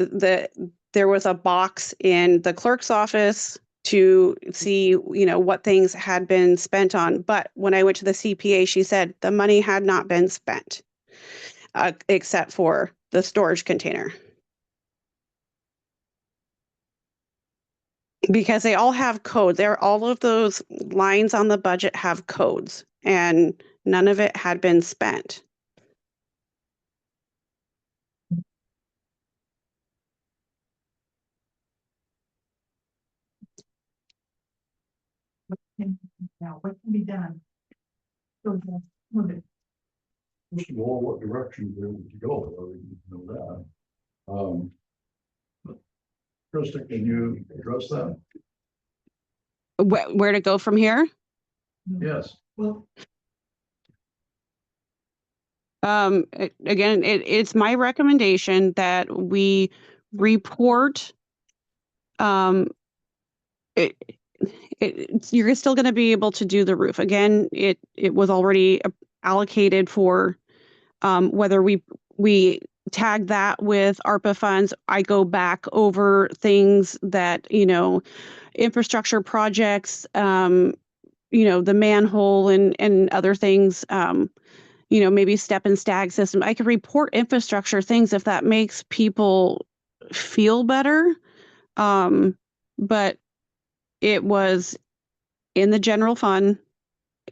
there was a box in the clerk's office to see, what things had been spent on. But when I went to the CPA, she said the money had not been spent, except for the storage container. Because they all have code. All of those lines on the budget have codes, and none of it had been spent. Now, what can be done? So, move it. First of all, what direction they want to go, I need to know that. Krista, can you address that? Where to go from here? Yes. Well, Again, it's my recommendation that we report, it, you're still going to be able to do the roof. Again, it was already allocated for, whether we tag that with ARPA funds. I go back over things that, infrastructure projects, the manhole and other things, maybe step and stag system. I could report infrastructure things if that makes people feel better. But it was in the general fund.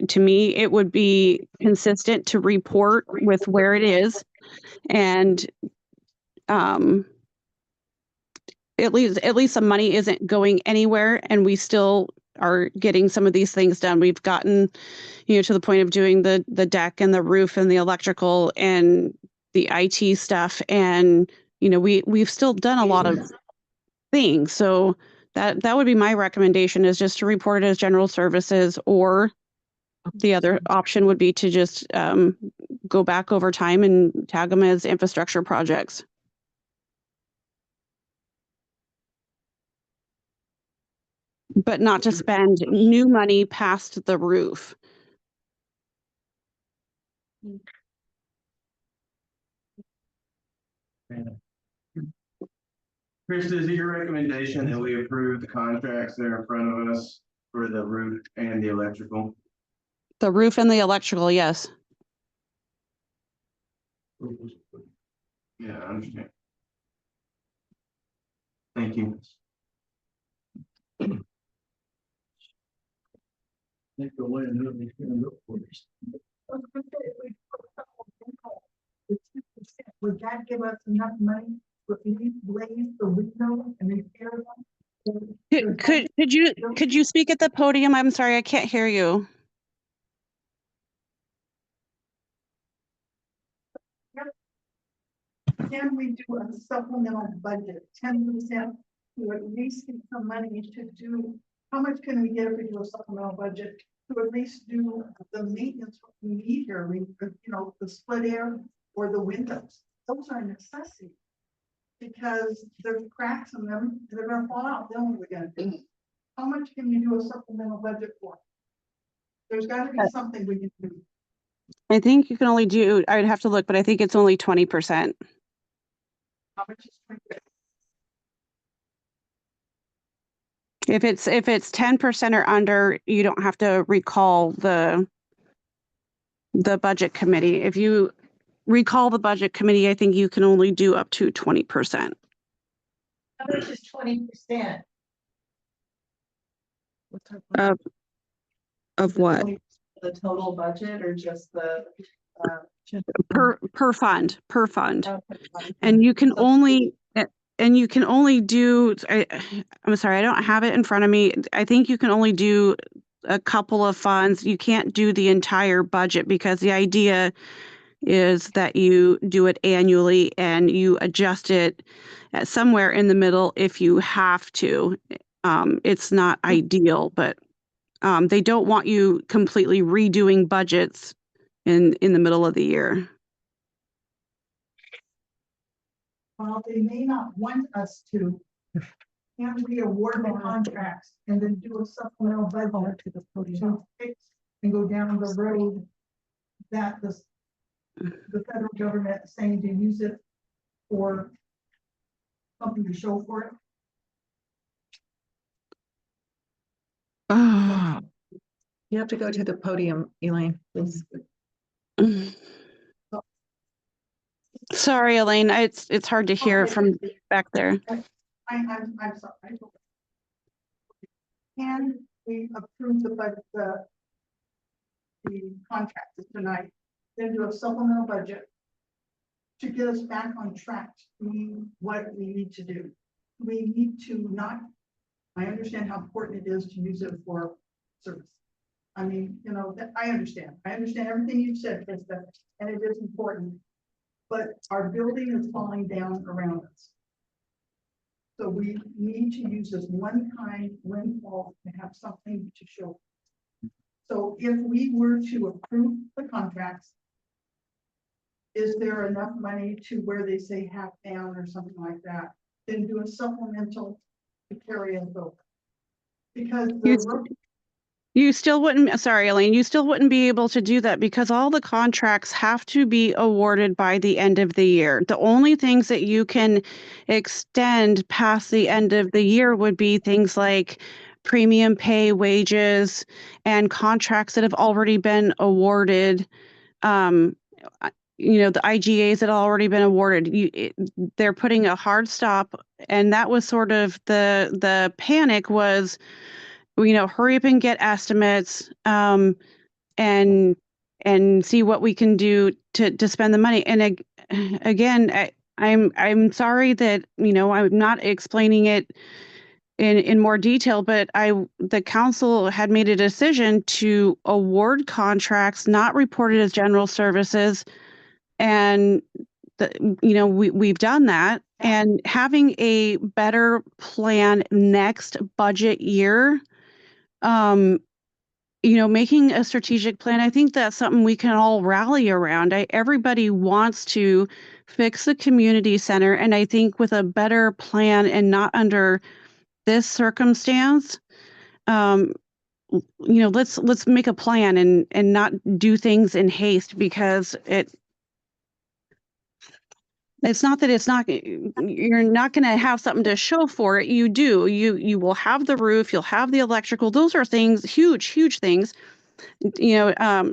To me, it would be consistent to report with where it is. And at least some money isn't going anywhere, and we still are getting some of these things done. We've gotten, to the point of doing the deck and the roof and the electrical and the IT stuff. And, we've still done a lot of things. So that would be my recommendation, is just to report it as general services, or the other option would be to just go back over time and tag them as infrastructure projects. But not to spend new money past the roof. Chris, is it your recommendation that we approve the contracts that are in front of us for the roof and the electrical? The roof and the electrical, yes. Yeah, I understand. Thank you. Think the land has to stand up for this. Would that give us enough money for any blaze the window and repair them? Could you speak at the podium? I'm sorry, I can't hear you. Can we do a supplemental budget, 10% to at least get some money to do, how much can we get if we do a supplemental budget to at least do the maintenance what we need here, the split air or the windows? Those are necessities. Because there's cracks in them, and they're gonna fall out, then what are we gonna do? How much can you do a supplemental budget for? There's gotta be something we can do. I think you can only do, I'd have to look, but I think it's only 20%. How much is 20%? If it's 10% or under, you don't have to recall the budget committee. If you recall the budget committee, I think you can only do up to 20%. How much is 20%? Of what? The total budget, or just the Per fund. And you can only do, I'm sorry, I don't have it in front of me. I think you can only do a couple of funds. You can't do the entire budget, because the idea is that you do it annually and you adjust it at somewhere in the middle if you have to. It's not ideal, but they don't want you completely redoing budgets in the middle of the year. Well, they may not want us to. Can we award the contracts and then do a supplemental budget to the podium, fix and go down the road that the federal government is saying to use it for something to show for it? You have to go to the podium, Elaine, please. Sorry, Elaine, it's hard to hear from back there. I'm sorry. Can we approve the budget, the contract tonight, then do a supplemental budget to get us back on track to do what we need to do? We need to not, I understand how important it is to use it for service. I mean, that I understand everything you've said, Krista, and it is important. But our building is falling down around us. So we need to use this one-time windfall to have something to show. So if we were to approve the contracts is there enough money to where they say half down or something like that? Then do a supplemental to carry us over. Because You, the roof you still wouldn't, sorry, Elaine, you still wouldn't be able to do that because all the contracts have to be awarded by the end of the year. The only things that you can extend past the end of the year would be things like premium pay, wages, and contracts that have already been awarded. The IGAs that have already been awarded, they're putting a hard stop, and that was sort of the panic was, hurry up and get estimates, and see what we can do to spend the money. And again, I'm sorry that, I'm not explaining it in more detail, but the council had made a decision to award contracts not reported as general services. And we've done that, and having a better plan next budget year, making a strategic plan, I think that's something we can all rally around. Everybody wants to fix the community center, and I think with a better plan and not under this circumstance, let's make a plan and not do things in haste, because it's not that you're not going to have something to show for it. You do. You will have the roof, you'll have the electrical. Those are things, huge things.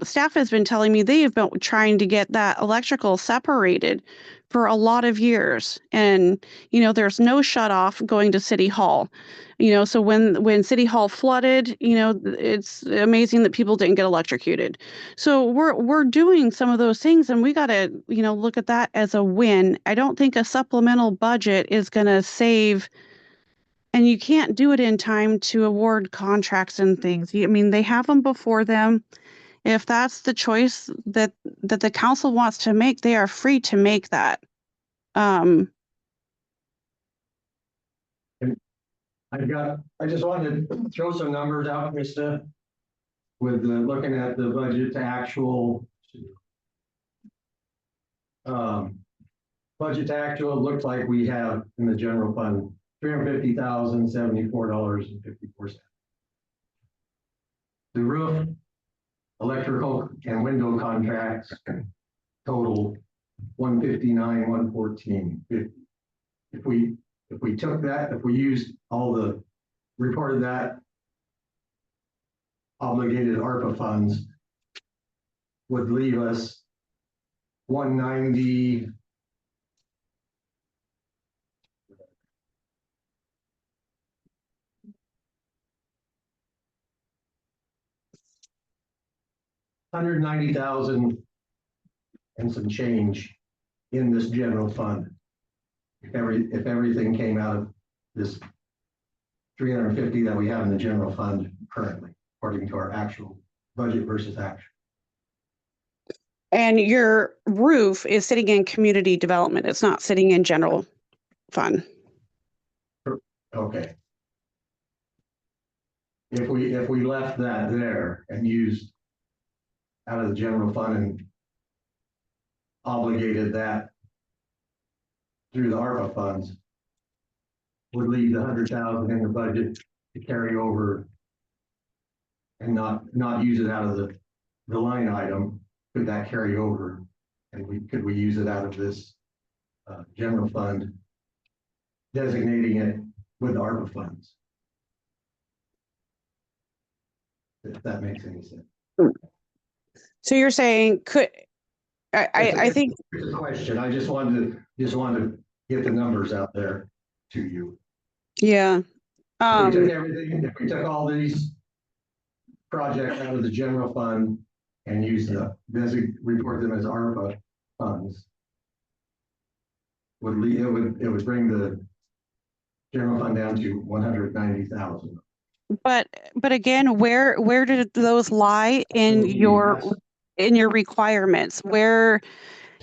Staff has been telling me they have been trying to get that electrical separated for a lot of years. And, there's no shut off going to City Hall. So when City Hall flooded, it's amazing that people didn't get electrocuted. So we're doing some of those things, and we got to, look at that as a win. I don't think a supplemental budget is going to save. And you can't do it in time to award contracts and things. They have them before them. If that's the choice that the council wants to make, they are free to make that. I just wanted to throw some numbers out, Krista. With looking at the budget to actual. Budget to actual, it looks like we have in the general fund, $350,074.54. The roof, electrical and window contracts total $159,114.50. If we took that, if we used all the reported that obligated ARPA funds, would leave us 190. $190,000 and some change in this general fund. If everything came out of this 350 that we have in the general fund currently, according to our actual budget versus actual. And your roof is sitting in community development. It's not sitting in general fund. Okay. If we left that there and used out of the general fund and obligated that through the ARPA funds, would leave the 100,000 in the budget to carry over and not use it out of the line item. Could that carry over? And could we use it out of this general fund, designating it with ARPA funds? If that makes any sense. So you're saying I think it's a question. I just wanted to get the numbers out there to you. Yeah. If we took everything, if we took all these projects out of the general fund and used report them as ARPA funds, it would bring the general fund down to 190,000. But again, where did those lie in your requirements? Where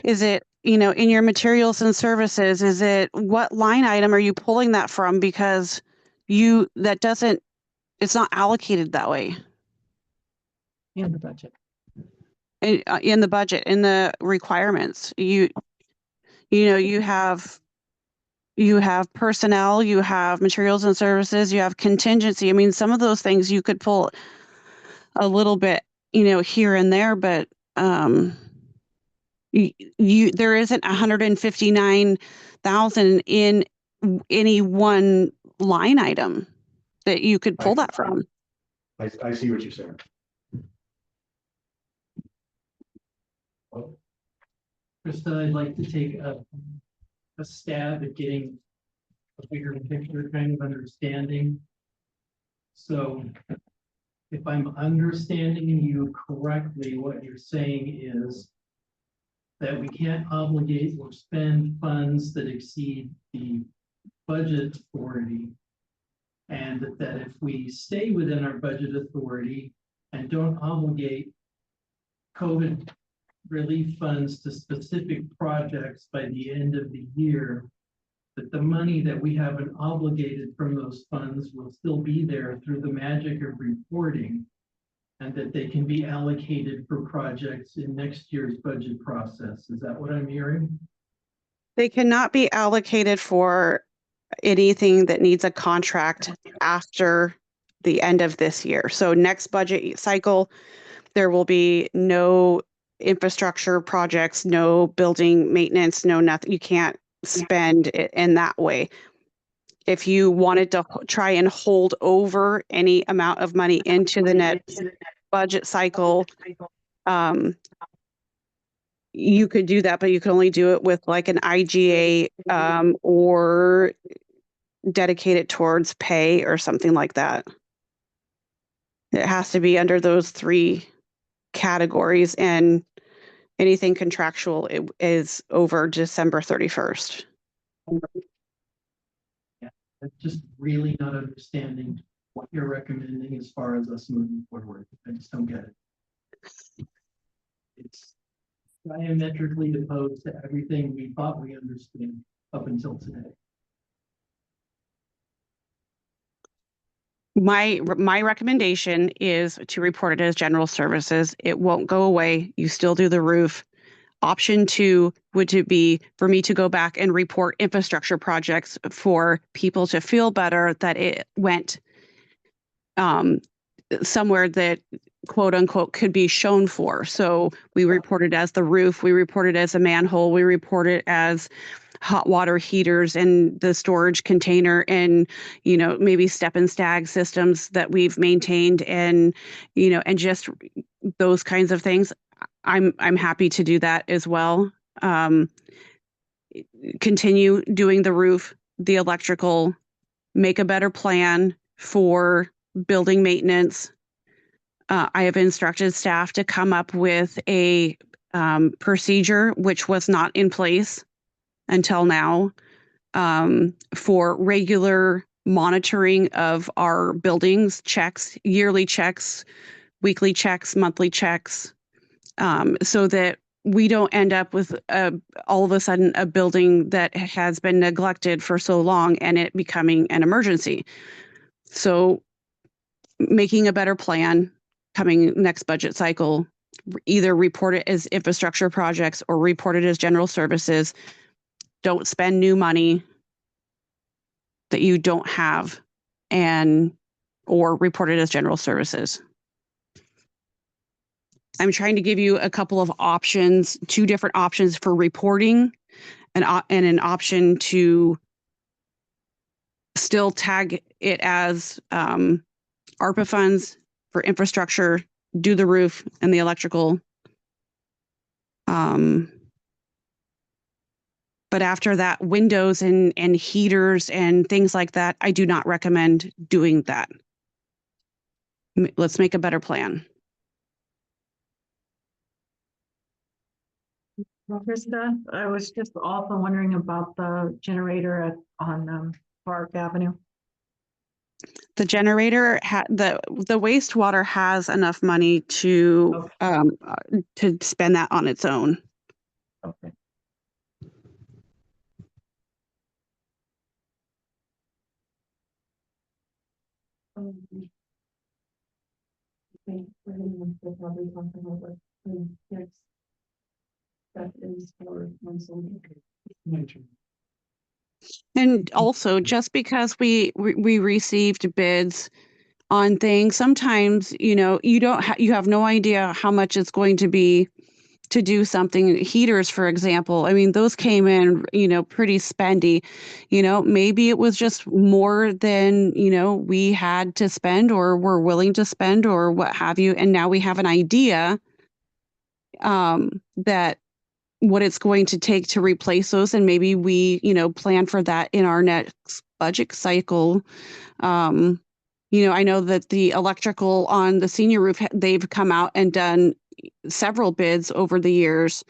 is it, in your materials and services? Is it, what line item are you pulling that from? Because it's not allocated that way. In the budget. in the budget, in the requirements. You know, you have personnel, you have materials and services, you have contingency. I mean, some of those things you could pull a little bit, here and there, but there isn't 159,000 in any one line item that you could pull that from. I see what you're saying. Krista, I'd like to take a stab at getting a bigger picture kind of understanding. So if I'm understanding you correctly, what you're saying is that we can't obligate or spend funds that exceed the budget authority. And that if we stay within our budget authority and don't obligate COVID relief funds to specific projects by the end of the year, that the money that we haven't obligated from those funds will still be there through the magic of reporting, and that they can be allocated for projects in next year's budget process. Is that what I'm hearing? They cannot be allocated for anything that needs a contract after the end of this year. So next budget cycle, there will be no infrastructure projects, no building maintenance, no nothing. You can't spend it in that way. If you wanted to try and hold over any amount of money into the next budget cycle, you could do that, but you could only do it with like an IGA or dedicate it towards pay or something like that. It has to be under those 3 categories, and anything contractual is over December 31st. Yeah, I'm just really not understanding what you're recommending as far as us moving forward. I just don't get it. It's diametrically opposed to everything we thought we understood up until today. My recommendation is to report it as general services. It won't go away. You still do the roof. Option 2 would to be for me to go back and report infrastructure projects for people to feel better that it went somewhere that quote unquote could be shown for. So we report it as the roof, we report it as a manhole, we report it as hot water heaters and the storage container, and maybe step and stag systems that we've maintained, and and just those kinds of things. I'm happy to do that as well. Continue doing the roof, the electrical, make a better plan for building maintenance. I have instructed staff to come up with a procedure, which was not in place until now, for regular monitoring of our buildings, checks, yearly checks, weekly checks, monthly checks, so that we don't end up with all of a sudden a building that has been neglected for so long and it becoming an emergency. So making a better plan coming next budget cycle, either report it as infrastructure projects or report it as general services. Don't spend new money that you don't have, or report it as general services. I'm trying to give you a couple of options, 2 different options for reporting, and an option to still tag it as ARPA funds for infrastructure, do the roof and the electrical. But after that, windows and heaters and things like that, I do not recommend doing that. Let's make a better plan. Krista, I was just also wondering about the generator on Park Avenue. The generator the wastewater has enough money to spend that on its own. Okay. We'll probably talk about what the next step is for council. And also, just because we received bids on things, sometimes, you have no idea how much it's going to be to do something. Heaters, for example, I mean, those came in, pretty spendy. Maybe it was just more than, we had to spend or were willing to spend or what have you. And now we have an idea that what it's going to take to replace those. And maybe we, plan for that in our next budget cycle. I know that the electrical on the senior roof, they've come out and done several bids over the years.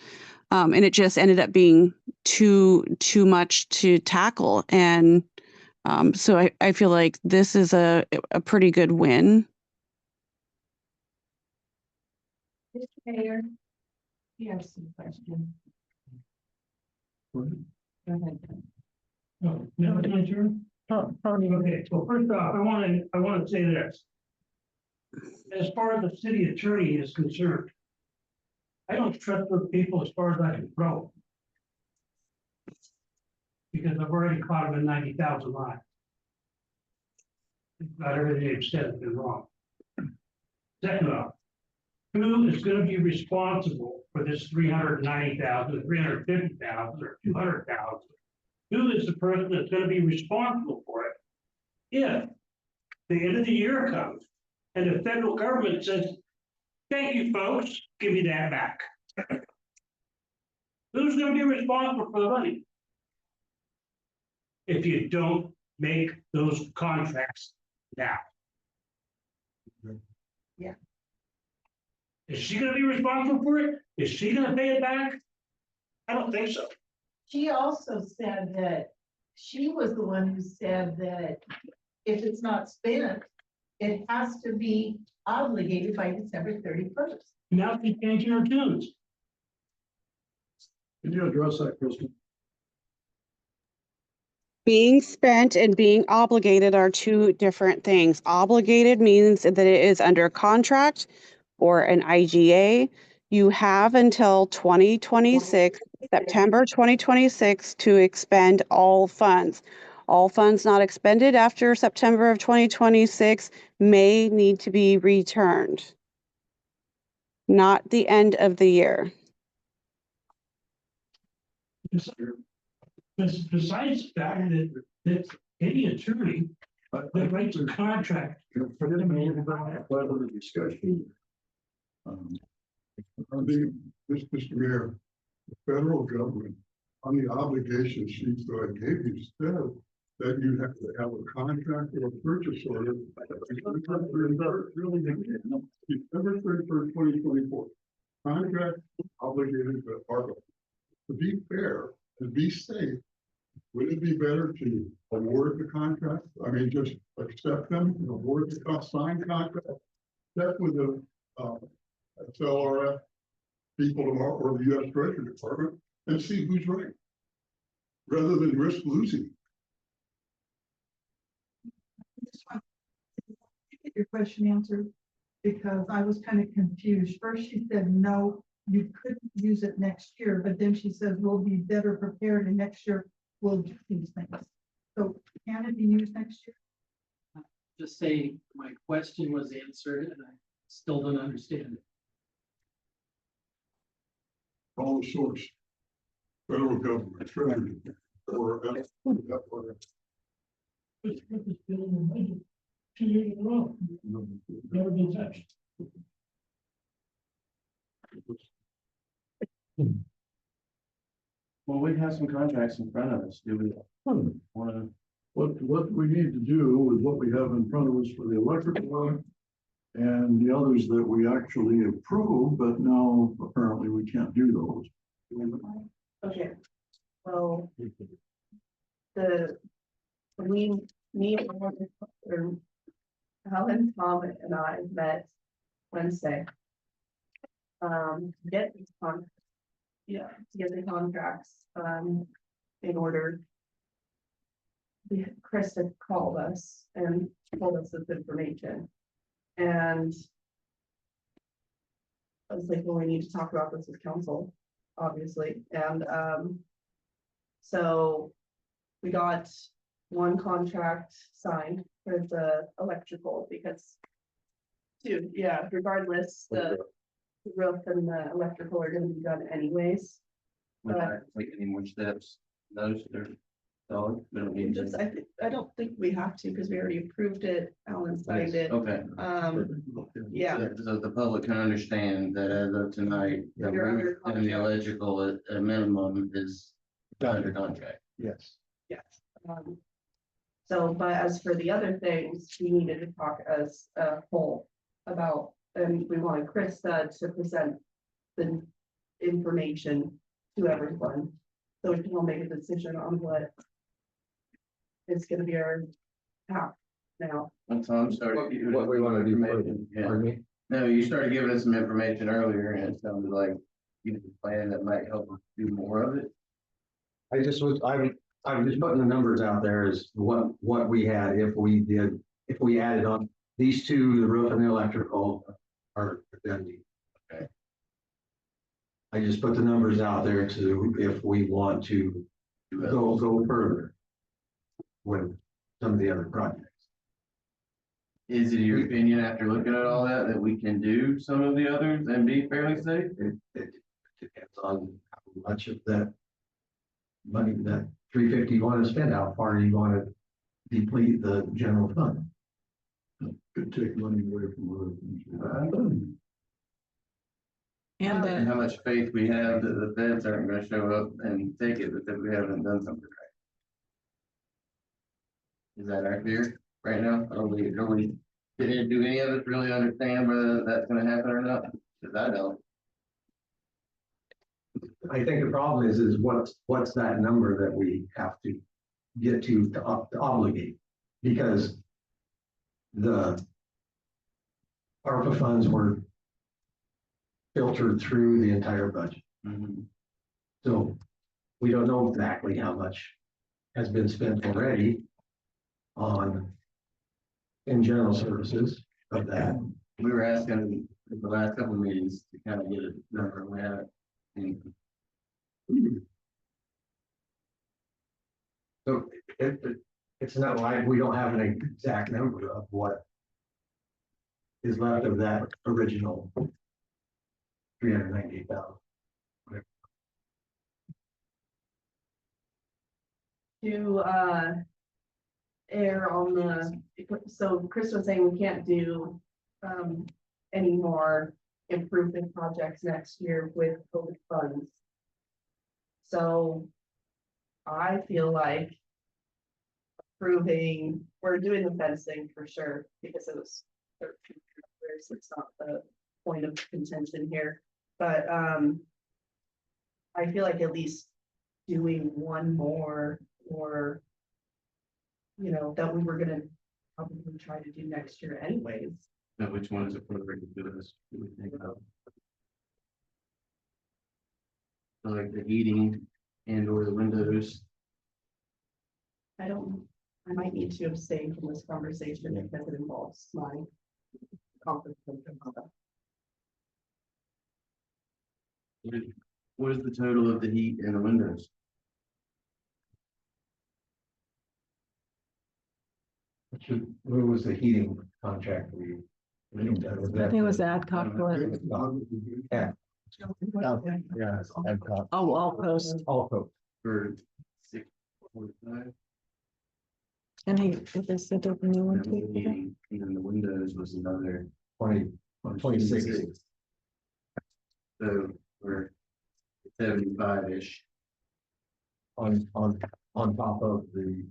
And it just ended up being too much to tackle. And so I feel like this is a pretty good win. Mr. Mayor, you have some questions. Go ahead. No, no, it's my turn. Okay, so first off, I want to say this. As far as the city attorney is concerned, I don't trust those people as far as I can throw. Because I've already caught them in 90,000 lives. About everything they've said has been wrong. Second off, who is going to be responsible for this 390,000, 350,000, or 200,000? Who is the person that's going to be responsible for it? If the end of the year comes and the federal government says, thank you, folks, give me that back. Who's going to be responsible for the money? If you don't make those contracts now. Yeah. Is she going to be responsible for it? Is she going to pay it back? I don't think so. She also said that she was the one who said that if it's not spent, it has to be obligated by December 31st. Now she's changing her tunes. Can you address that, Kristen? Being spent and being obligated are two different things. Obligated means that it is under contract or an IGA. You have until 2026, September 2026, to expend all funds. All funds not expended after September of 2026 may need to be returned, not the end of the year. Besides the fact that any attorney that writes a contract. Further discussion. Mr. Mayor, the federal government on the obligation sheets that I gave you said that you have to have a contract or a purchase order. December 31st, 2024. Contract obligated to ARPA. To be fair, to be safe, would it be better to award the contract? I mean, just accept them and award the signed contract? Check with the SLRF people or the US Treasury Department and see who's right, rather than risk losing. Get your question answered, because I was kind of confused. First, she said, no, you couldn't use it next year, but then she says, we'll be better prepared and next year we'll do these things. So can it be used next year? Just say my question was answered and I still don't understand it. All source, federal government, treasury, or It's still in the budget. 2 years in a row. Never been touched. Well, we have some contracts in front of us. Do we want to? What we need to do with what we have in front of us for the electrical one and the others that we actually approve, but now apparently we can't do those. Okay, well, Helen, Tom, and I met Wednesday. Get these contracts. Yeah, to get the contracts, in order. Krista called us and told us this information. And I was like, well, we need to talk about this with council, obviously, and, so we got one contract signed for the electrical because dude, yeah, regardless, the roof and the electrical are gonna be done anyways. We're not taking any more steps. Those are. So, we don't need to. Just, I don't think we have to, because we already approved it, Alan signed it, Okay. yeah. So the public can understand that as of tonight, the You're under roof and the contract. electrical at a minimum is under contract. Yes. Yes. So, but as for the other things, we needed to talk as a whole about, and we wanted Krista to present the information to everyone. So we can all make a decision on what is gonna be our path now. And Tom started. What we want to do for Information, yeah. pardon me? No, you started giving us some information earlier and it sounded like you had a plan that might help us do more of it. I was just putting the numbers out there as what we had if we added on these two, the roof and the electrical are done. Okay. I just put the numbers out there to, if we want to go further with some of the other projects. Is it your opinion after looking at all that, that we can do some of the others and be fairly safe? It depends on how much of that money, that 350 you want to spend, how far you want to deplete the general fund. Could take money away from other things. And And how much faith we have that the feds aren't gonna show up and take it because we haven't done something right. Is that our fear right now? Are we, do any of us really understand whether that's gonna happen or not? Cause I don't. I think the problem is what's that number that we have to get to obligate? Because the ARPA funds were filtered through the entire budget. So we don't know exactly how much has been spent already in general services of that. We were asking in the last couple of meetings to kind of get a number, we haven't. So it's not like we don't have an exact number of what is left of that original 398,000. To err on the, so Chris was saying we can't do any more improvement projects next year with COVID funds. So I feel like approving, we're doing the fencing for sure, because it was 13 years, it's not the point of contention here, but I feel like at least doing one more, or you know, that we were gonna probably try to do next year anyways. Now, which one is appropriate to do this? Do we think about? So like the heating and or the windows. I might need to abstain from this conversation because it involves my conflict of interest. What is the total of the heat and the windows? What was the heating contract we? I think it was Adcock. Yeah. Yeah. Oh, all post. Also. For 645. And they set up a new one And the too. heating, and then the windows was another 26. So we're 75-ish. On top of the.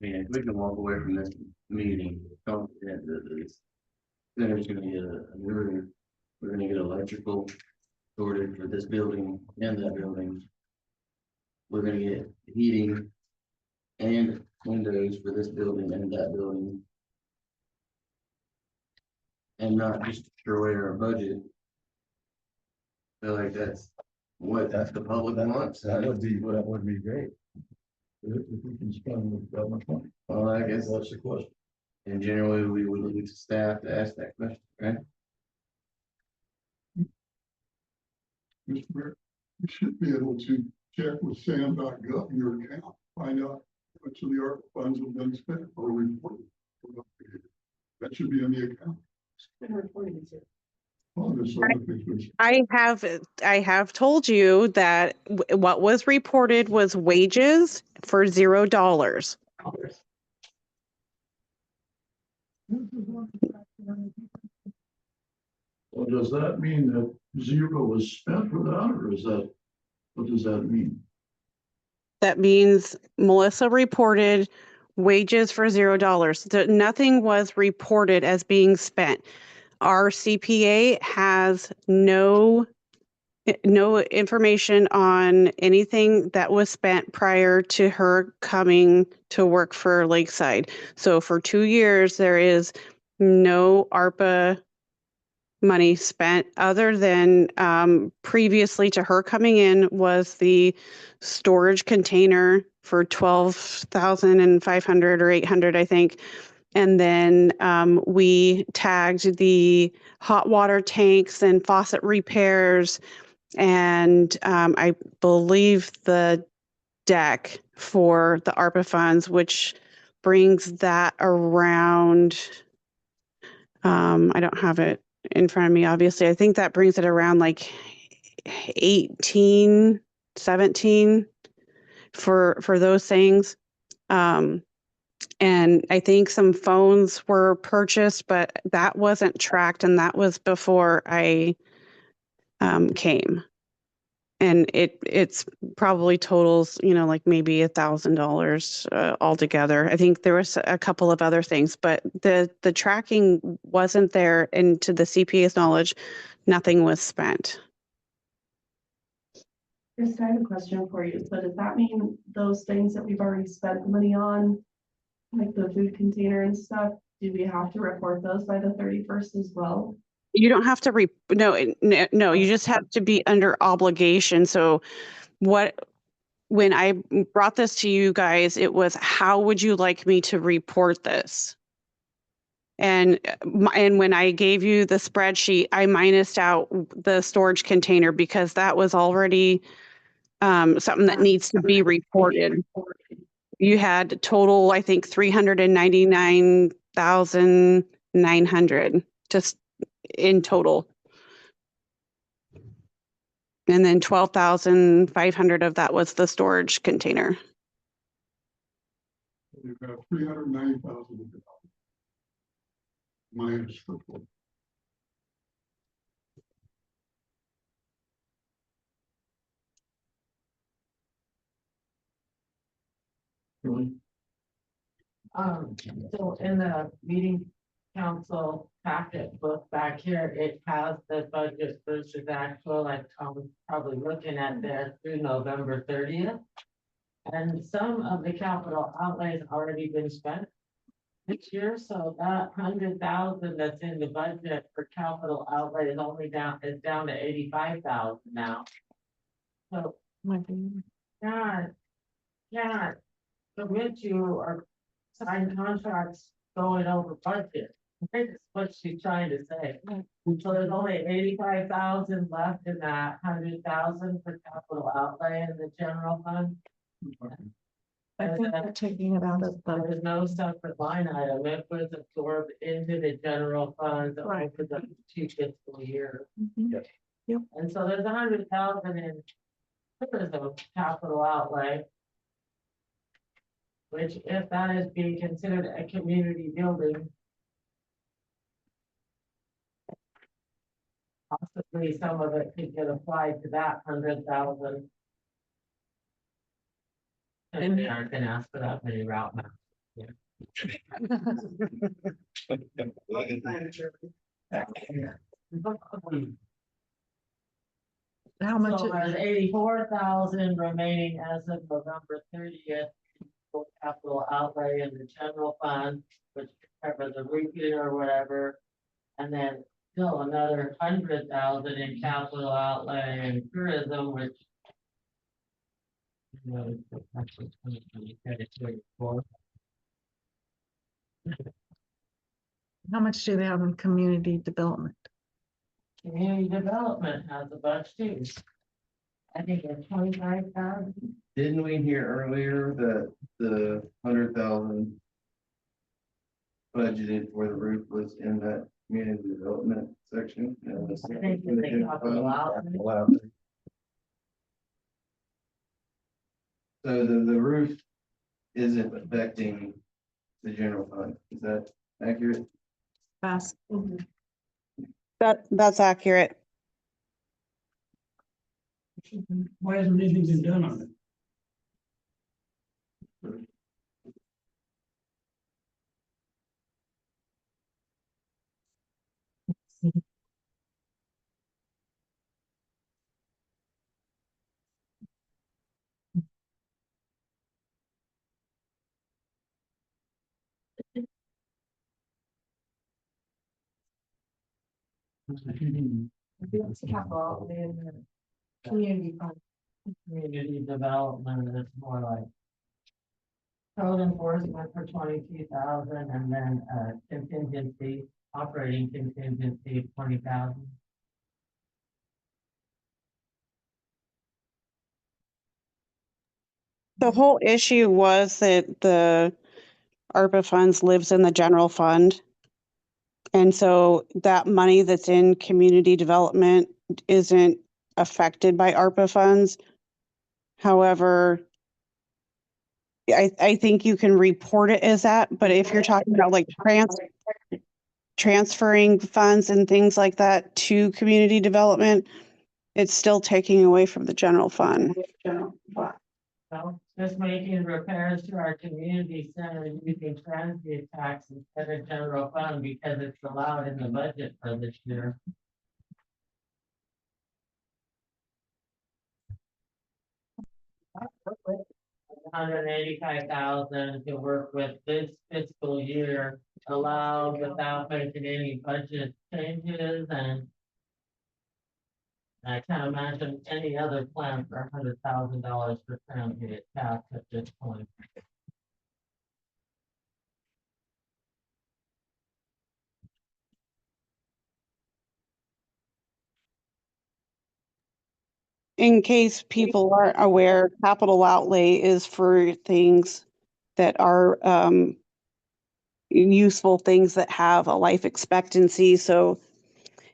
And if we can walk away from this meeting, confident that this, there's gonna get a new, we're gonna get electrical sorted for this building and that building. We're gonna get heating and windows for this building and that building. And not just destroy our budget feel like that's what the public wants. That would be great. If we can spend that much money. Well, I guess, That's the question. and generally, we would look to staff to ask that question, right? Mr. Mayor, you should be able to check with sam.gov in your account, find out how much of the ARPA funds have been spent or reported. That should be in the account. Well, there's some other things which- I have told you that what was reported was wages for $0. Well, does that mean that zero was spent for that, or is that, what does that mean? That means Melissa reported wages for $0. Nothing was reported as being spent. Our CPA has no information on anything that was spent prior to her coming to work for Lakeside. So for 2 years, there is no ARPA money spent other than previously to her coming in was the storage container for 12,500 or 800, I think. And then we tagged the hot water tanks and faucet repairs and I believe the deck for the ARPA funds, which brings that around, I don't have it in front of me, obviously. I think that brings it around like 18, 17 for those things. And I think some phones were purchased, but that wasn't tracked, and that was before I came. And it's probably totals, like maybe $1,000 altogether. I think there was a couple of other things, but the tracking wasn't there, and to the CPA's knowledge, nothing was spent. Chris, I have a question for you. So does that mean those things that we've already spent the money on, like the food container and stuff, do we have to report those by the 31st as well? You don't have to no, you just have to be under obligation. So when I brought this to you guys, it was, how would you like me to report this? And when I gave you the spreadsheet, I minused out the storage container because that was already something that needs to be reported. You had total, I think, 399,900 just in total. And then 12,500 of that was the storage container. You've got 390,000 minus the full. Really? So in the meeting council packet book back here, it has the budget versus actual, like I was probably looking at there through November 30th. And some of the capital outlays already been spent this year, so that 100,000 that's in the budget for capital outlay is only down to 85,000 now. So can't commit to or sign contracts going over budget. That's what she's trying to say. So there's only 85,000 left in that 100,000 for capital outlay in the general fund. I think they're taking it out of the, There's no separate line item. It was absorbed into the general fund over the 2 fiscal years. Mhm. Yep. And so there's 100,000 in tourism capital outlay. Which, if that is being considered a community building, possibly some of it could get applied to that 100,000. And they aren't gonna ask for that many route maps. how much? So there's 84,000 remaining as of November 30th. Capital outlay in the general fund, which could cover the roofing or whatever. And then still another 100,000 in capital outlay and tourism, which. You know, it's actually 2024. How much do they have in community development? Community development has a bunch too. I think it's 25,000. Didn't we hear earlier that the 100,000 budgeted for the roof was in that community development section? I think that they capital outlay. So the roof isn't affecting the general fund, is that accurate? Fast. That's accurate. Why hasn't anything been done on it? It's capital outlay in the community fund. Community development is more like. Code enforcement for 22,000 and then contingency, operating contingency 20,000. The whole issue was that the ARPA funds lives in the general fund. And so that money that's in community development isn't affected by ARPA funds. However, I think you can report it as that, but if you're talking about like transferring funds and things like that to community development, it's still taking away from the general fund. So just making repairs to our community center using transient tax instead of general fund because it's allowed in the budget for this year. $185,000 to work with this fiscal year, allowed without making any budget changes, and I can't imagine any other plan for $100,000 for transient tax at this point. In case people aren't aware, capital outlay is for things that are useful things that have a life expectancy. So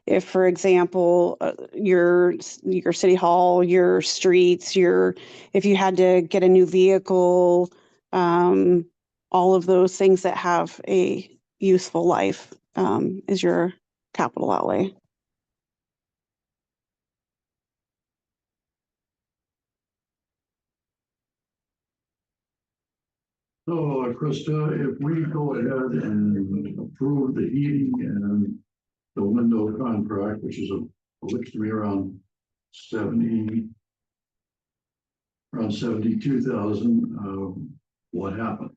if, for example, your city hall, your streets, if you had to get a new vehicle, all of those things that have a useful life is your capital outlay. So, Krista, if we go ahead and approve the heating and the window contract, which is looks to be around 72,000, what happened?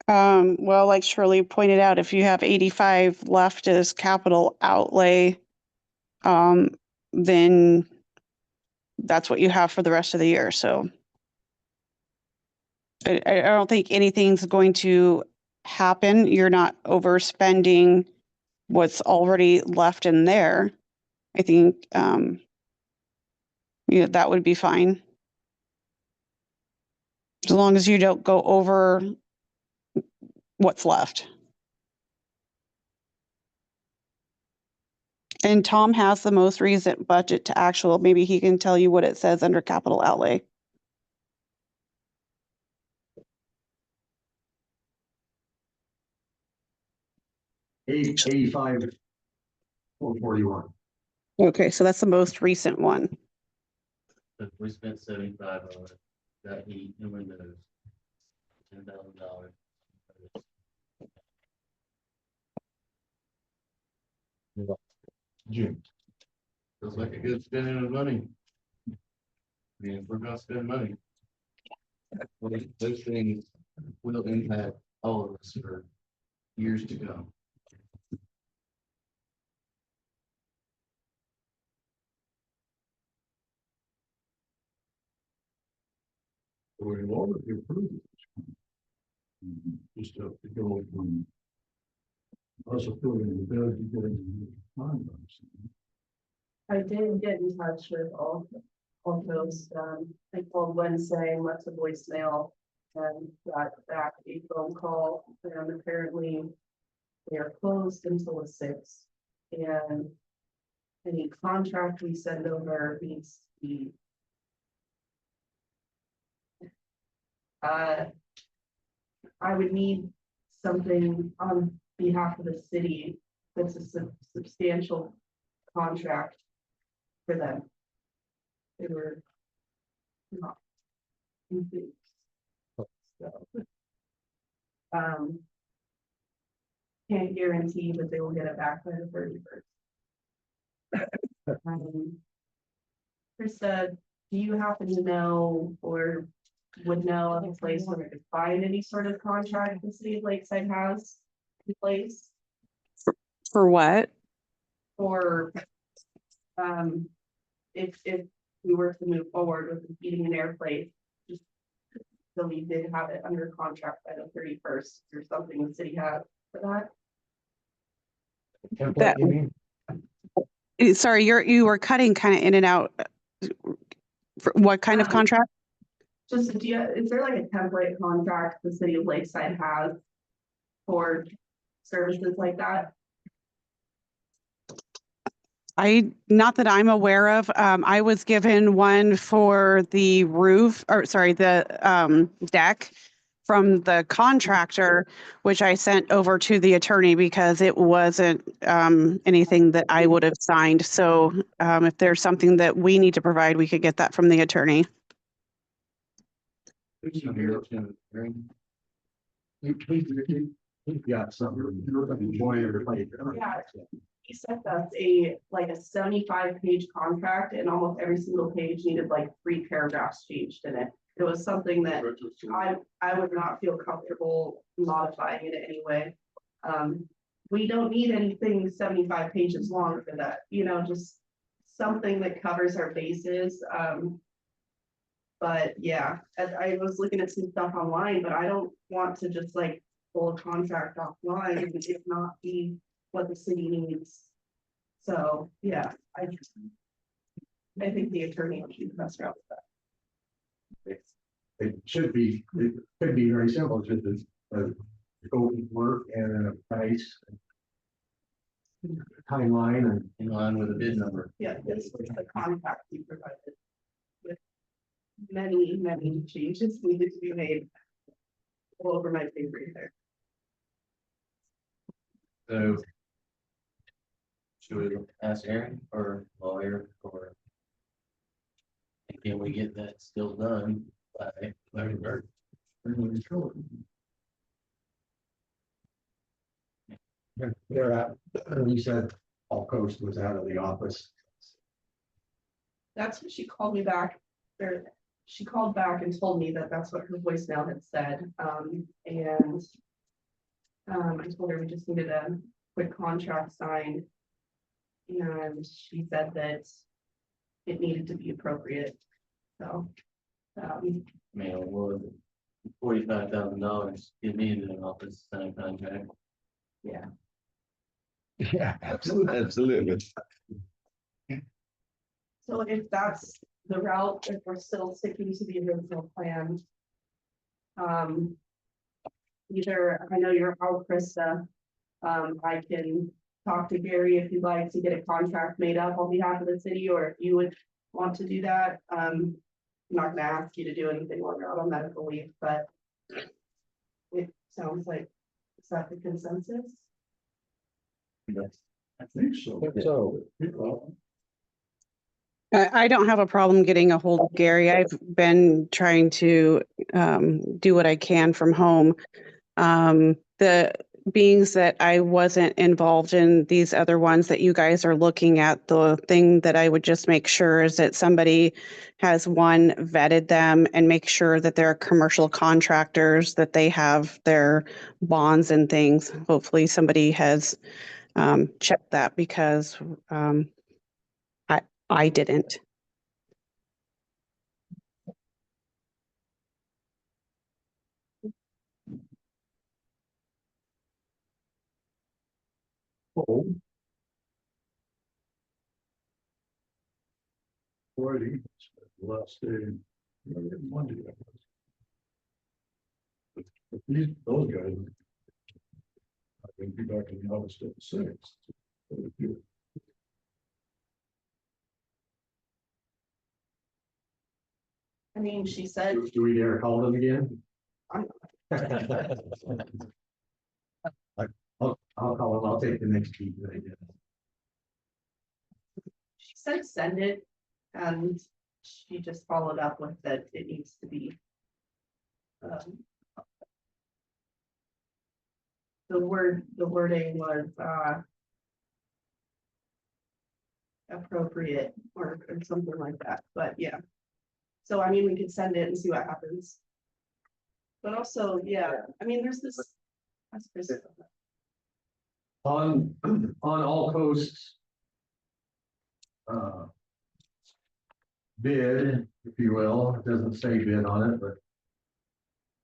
Well, like Shirley pointed out, if you have 85 left as capital outlay, then that's what you have for the rest of the year. So I don't think anything's going to happen. You're not overspending what's already left in there. I think, that would be fine. As long as you don't go over what's left. And Tom has the most recent budget to actual. Maybe he can tell you what it says under capital outlay. $85,441. Okay, so that's the most recent one. We spent 75 on it, that heat and windows, $10,000. June. Feels like a good spending of money. I mean, if we're gonna spend money. Those things will impact all of us for years to come. We've already approved it. Just have to go from us approving the bid to getting the contracts. I did get in touch with all those, I called Wednesday and left a voicemail. And got back a phone call, and apparently they are closed until the 6th. And any contract we send over needs to be I would need something on behalf of the city that's a substantial contract for them. They were not enthused. So, can't guarantee that they will get it back by the 31st. Krista, do you happen to know or would know of a place where we could find any sort of contract the city of Lakeside has in place For what? for if we were to move forward with the heating and air place, just so we did have it under contract by the 31st or something the city had for that. Template, you mean? Sorry, you were cutting kind of in and out. For what kind of contract? Just, is there like a template contract the city of Lakeside has for services like that? Not that I'm aware of. I was given one for the roof, or sorry, the deck from the contractor, which I sent over to the attorney because it wasn't anything that I would have signed. So if there's something that we need to provide, we could get that from the attorney. We've got something. Yeah. He sent us a 75-page contract, and almost every single page needed like 3 paragraphs changed in it. It was something that I would not feel comfortable modifying it anyway. We don't need anything 75 pages long for that, just something that covers our bases. But yeah, I was looking at some stuff online, but I don't want to just pull a contract offline and it not be what the city needs. So yeah, I think the attorney should mess around with that. It should be, it could be very simple, just a scope of work and a price. Timeline and In line with the bid number. Yeah, this was the contract we provided with many changes needed to be made all over my paper here. So. Should we ask Aaron or lawyer or? And can we get that still done by March? they're out, you said All Coast was out of the office. That's what she called me back, or she called back and told me that that's what her voicemail had said. And I told her we just needed a quick contract signed. And she said that it needed to be appropriate. So, Man, well, $45,000, get me into an office sign contract. yeah. Yeah, Absolutely. So if that's the route, if we're still sticking to the original plan. Either, I know you're out, Krista. I can talk to Gary if you'd like to get a contract made up on behalf of the city, or if you would want to do that. I'm not gonna ask you to do anything while you're out on medical leave, but it sounds like, is that the consensus? I think so. So, I don't have a problem getting a hold of Gary. I've been trying to do what I can from home. The beings that I wasn't involved in these other ones that you guys are looking at, the thing that I would just make sure is that somebody has vetted them and make sure that they're commercial contractors, that they have their bonds and things. Hopefully somebody has checked that because I didn't. Oh. Friday, last day. Monday. I guess. But those guys. I think be back in the office at 6. I mean, she said, Do we dare call them again? I'll call them, I'll take the next meeting, I guess. she said send it, and she just followed up with that it needs to be. The wording was, appropriate or something like that, but yeah. So I mean, we could send it and see what happens. But also, yeah, I mean, there's this. On all coasts. Bid, if you will, it doesn't say bid on it, but.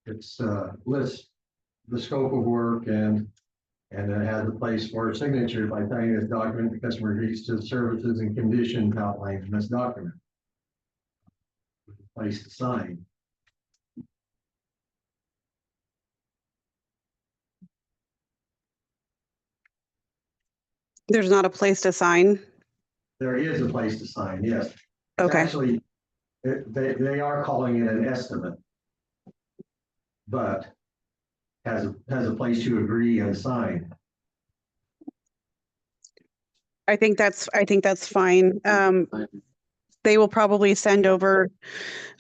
It's lists the scope of work and it has a place for a signature by signing this document. The customer agrees to the services and conditions outlined in this document. Place to sign. There's not a place to sign. There is a place to sign, yes. It's Okay. actually, they are calling it an estimate. But has a place to agree and sign. I think that's fine. They will probably send over,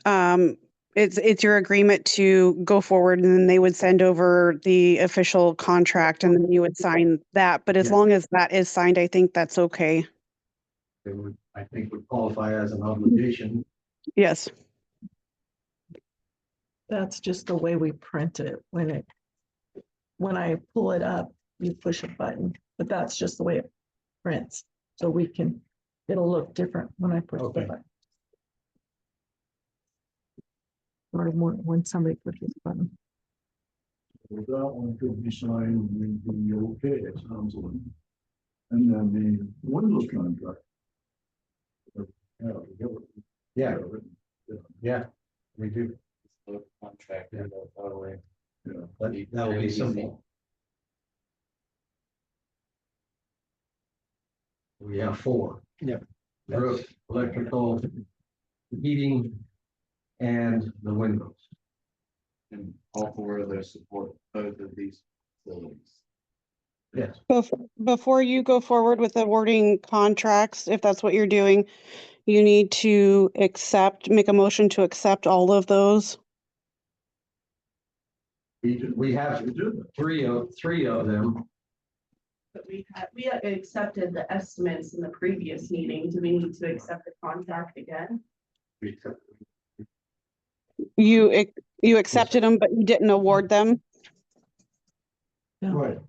it's your agreement to go forward, and then they would send over the official contract and then you would sign that. But as Yes. long as that is signed, I think that's okay. It would, I think, would qualify as an obligation. Yes. That's just the way we print it. When I pull it up, you push a button, but that's just the way it prints. So it'll look different when I push the button. Or when somebody pushes the button. Well, that one could be signed, and be okay, it sounds like. And then the windows contract. Yeah, we do. Contract. Yeah. Yeah. That will be simple. We have 4. Yep. Roof, electrical, heating, and the windows. And all 4 of those support both of these facilities. Yes. Before you go forward with awarding contracts, if that's what you're doing, you need to make a motion to accept all of those. We have 3 of them. But we had accepted the estimates in the previous meeting. Do we need to accept the contract again? You accepted them, but you didn't award them. Right.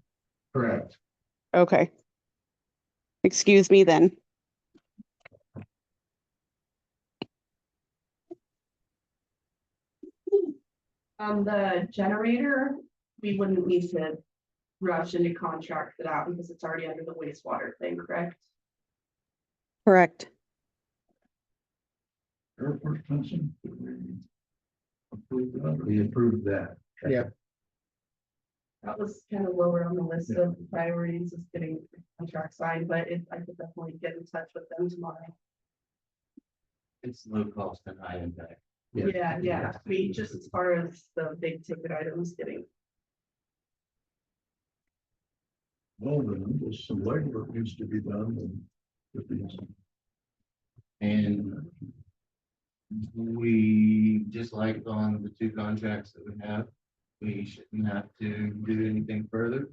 Correct. Okay. Excuse me then. The generator, we wouldn't need to rush into contract for that because it's already under the wastewater thing, correct? Correct. Airport fencing. We approved that. Yeah. That was kind of lower on the list of priorities, is getting the contract signed, but I could definitely get in touch with them tomorrow. It's low cost and high impact. Yeah, we just as far as the big ticket items getting. Well, then, there's some legwork needs to be done with these. And we, just like on the 2 contracts that we have, we shouldn't have to do anything further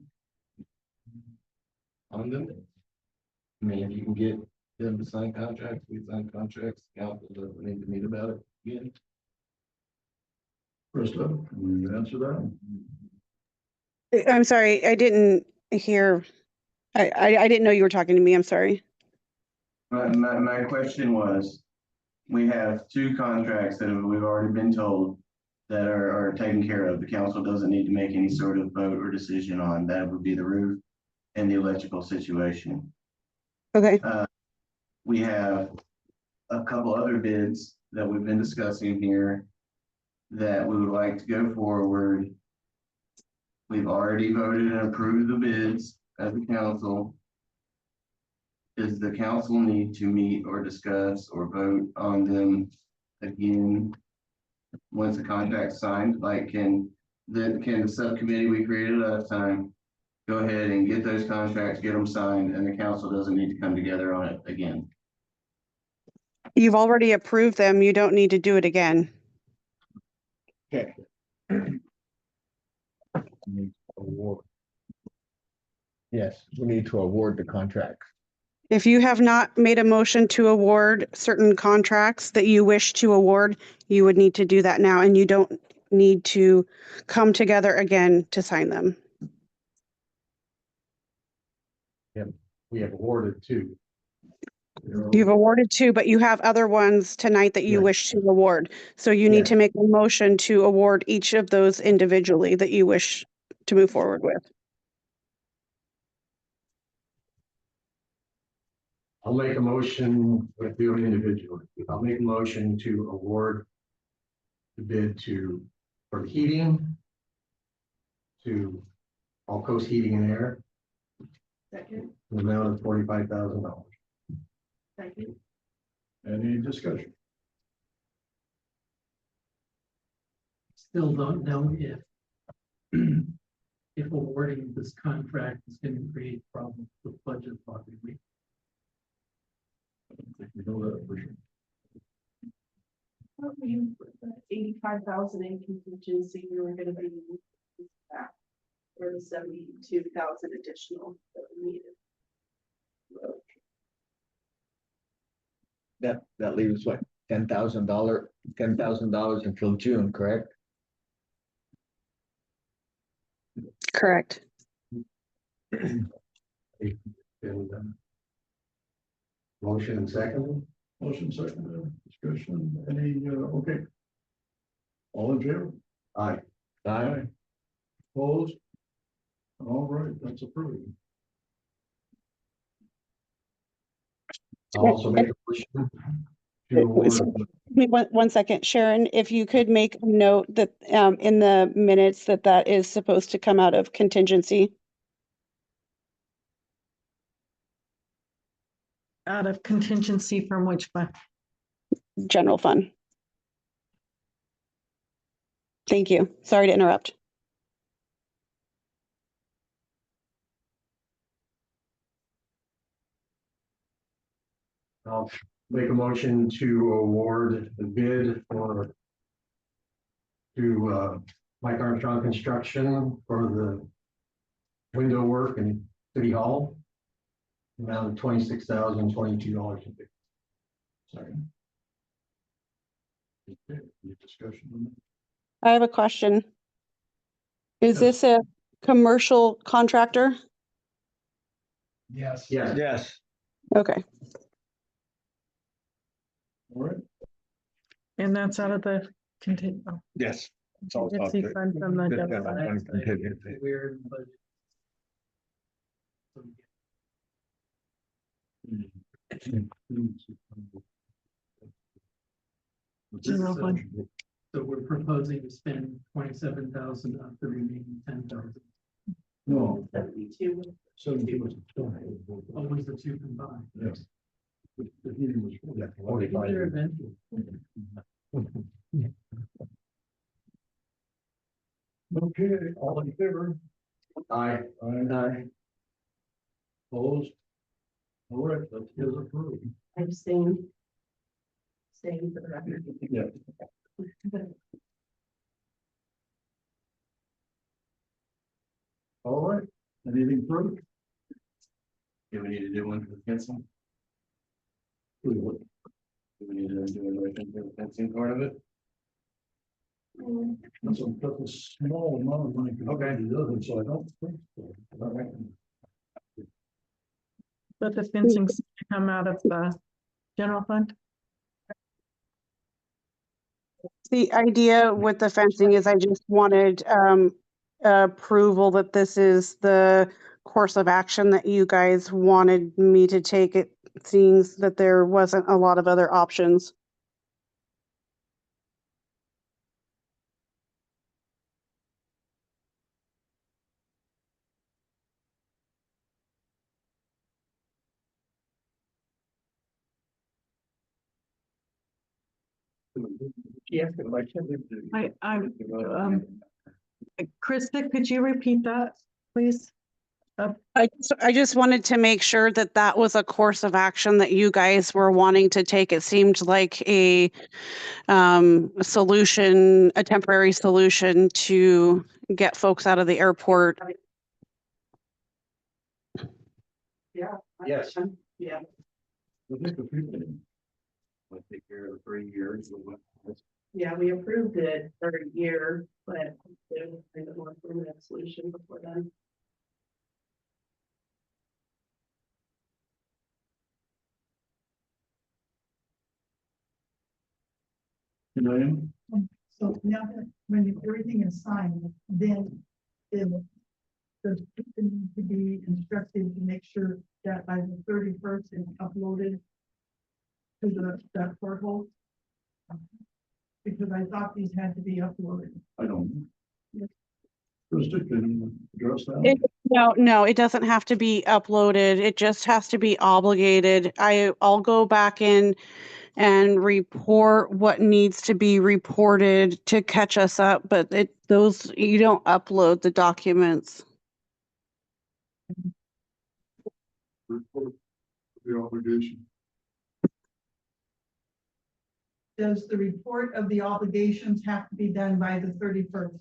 on them. I mean, if you can get them to sign contracts, we sign contracts, council doesn't need to meet about it again. First up, can you answer that? I'm sorry, I didn't hear. I didn't know you were talking to me. I'm sorry. My question was, we have 2 contracts that we've already been told that are taken care of. The council doesn't need to make any sort of vote or decision on. That would be the roof and the electrical situation. Okay, We have a couple other bids that we've been discussing here that we would like to go forward. We've already voted and approved the bids as a council. Does the council need to meet or discuss or vote on them again? Once the contract's signed, like can the subcommittee we created last time go ahead and get those contracts, get them signed, and the council doesn't need to come together on it again? you've already approved them. You don't need to do it again. Okay. Award. Yes, we need to award the contract. If you have not made a motion to award certain contracts that you wish to award, you would need to do that now, and you don't need to come together again to sign them. We have awarded two. You've awarded two, but you have other ones tonight that you Yes. wish to award. So you need to Yes. make a motion to award each of those individually that you wish to move forward with. I'll make a motion, let's do them individually. I'll make a motion to award the bid for heating to All Coast Heating and Air, Second, the amount of $45,000. second. Any discussion? Still don't know if if awarding this contract is going to create problems with budget lobbying. I don't think we know that for sure. 85,000 in contingency, we were gonna be back for the 72,000 additional that we needed. That leaves what, $10,000 until June, correct? Correct. And, motion and second. Motion second, discussion, any, okay. All in favor? Aye. Aye. Opposed? All right, that's approved. I'll also make a motion to award. One second, Sharon, if you could make a note that in the minutes that is supposed to come out of contingency. Out of contingency from which fund? General fund. Thank you. Sorry to interrupt. I'll make a motion to award the bid to Mike Armstrong Construction for the window work in City Hall. Amount of $26,022. Second. Okay, any discussion on that? I have a question. Is this a commercial contractor? Yes. Yes. Yes. Okay. All right, And that's out of the contingent. Yes. It's all about Contingency the- fund from the the general general fund. fund contingency. We're in budget. General fund. So we're proposing to spend 27,000 of the remaining 10,000. No, 72. 70 was. What was the two combined? Yes. The heating was. Yeah, Is there eventually? Okay, all in favor? Aye. Aye. Opposed? All right, that is approved. I'm staying for the record. Yeah. All right, anything further? Do we need to do one for the fencing? Please, what? Do we need to do a motion for the fencing part of it? That's a small amount of money. Okay. The other, so I don't think so. All right. But the fencing's to come out of the general fund? The idea with the fencing is I just wanted approval that this is the course of action that you guys wanted me to take. It seems that there wasn't a lot of other options. Krista, could you repeat that, please? I just wanted to make sure that that was a course of action that you guys were wanting to take. It seemed like a solution, a temporary solution to get folks out of the airport. Yeah. Yes. Yeah, I think the people will take care of 3 years. yeah, we approved it for a year, but it was kind of more permanent solution before then. Elaine? So now that when everything is signed, then the people need to be instructed to make sure that by the 31st it's uploaded to that portal. Because I thought these had to be uploaded. I don't. Krista, can you address that? No, it doesn't have to be uploaded. It just has to be obligated. I'll go back in and report what needs to be reported to catch us up, but you don't upload the documents. Report the obligation. Does the report of the obligations have to be done by the 31st?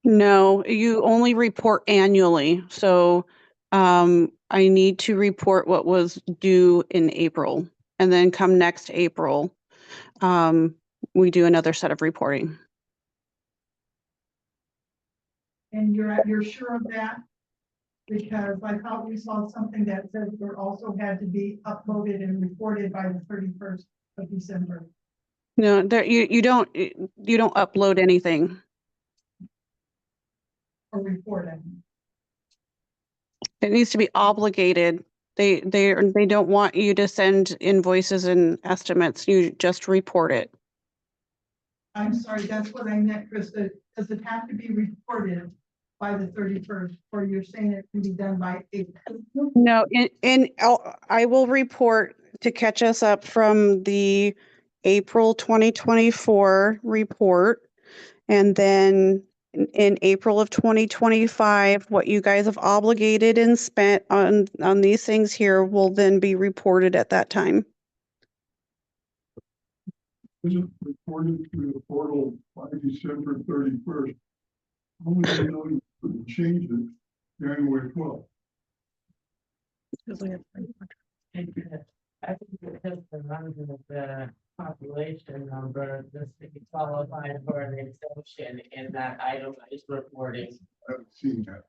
No, you only report annually. So I need to report what was due in April. And then come next April, we do another set of reporting. And you're sure of that? Because I thought we saw something that said there also had to be uploaded and reported by the 31st of December. No, there you don't upload anything. Or reported. It needs to be obligated. They don't want you to send invoices and estimates. You just report it. I'm sorry, that's what I meant, Krista. Does it have to be reported by the 31st, or you're saying it can be done by April? No, I will report to catch us up from the April 2024 report. And then in April of 2025, what you guys have obligated and spent on these things here will then be reported at that time. Isn't reported through the portal by December 31st. How would you know you couldn't change it January 12th? I think because the number of the population number, this could be qualified for an exemption in that itemized reporting. I haven't seen that.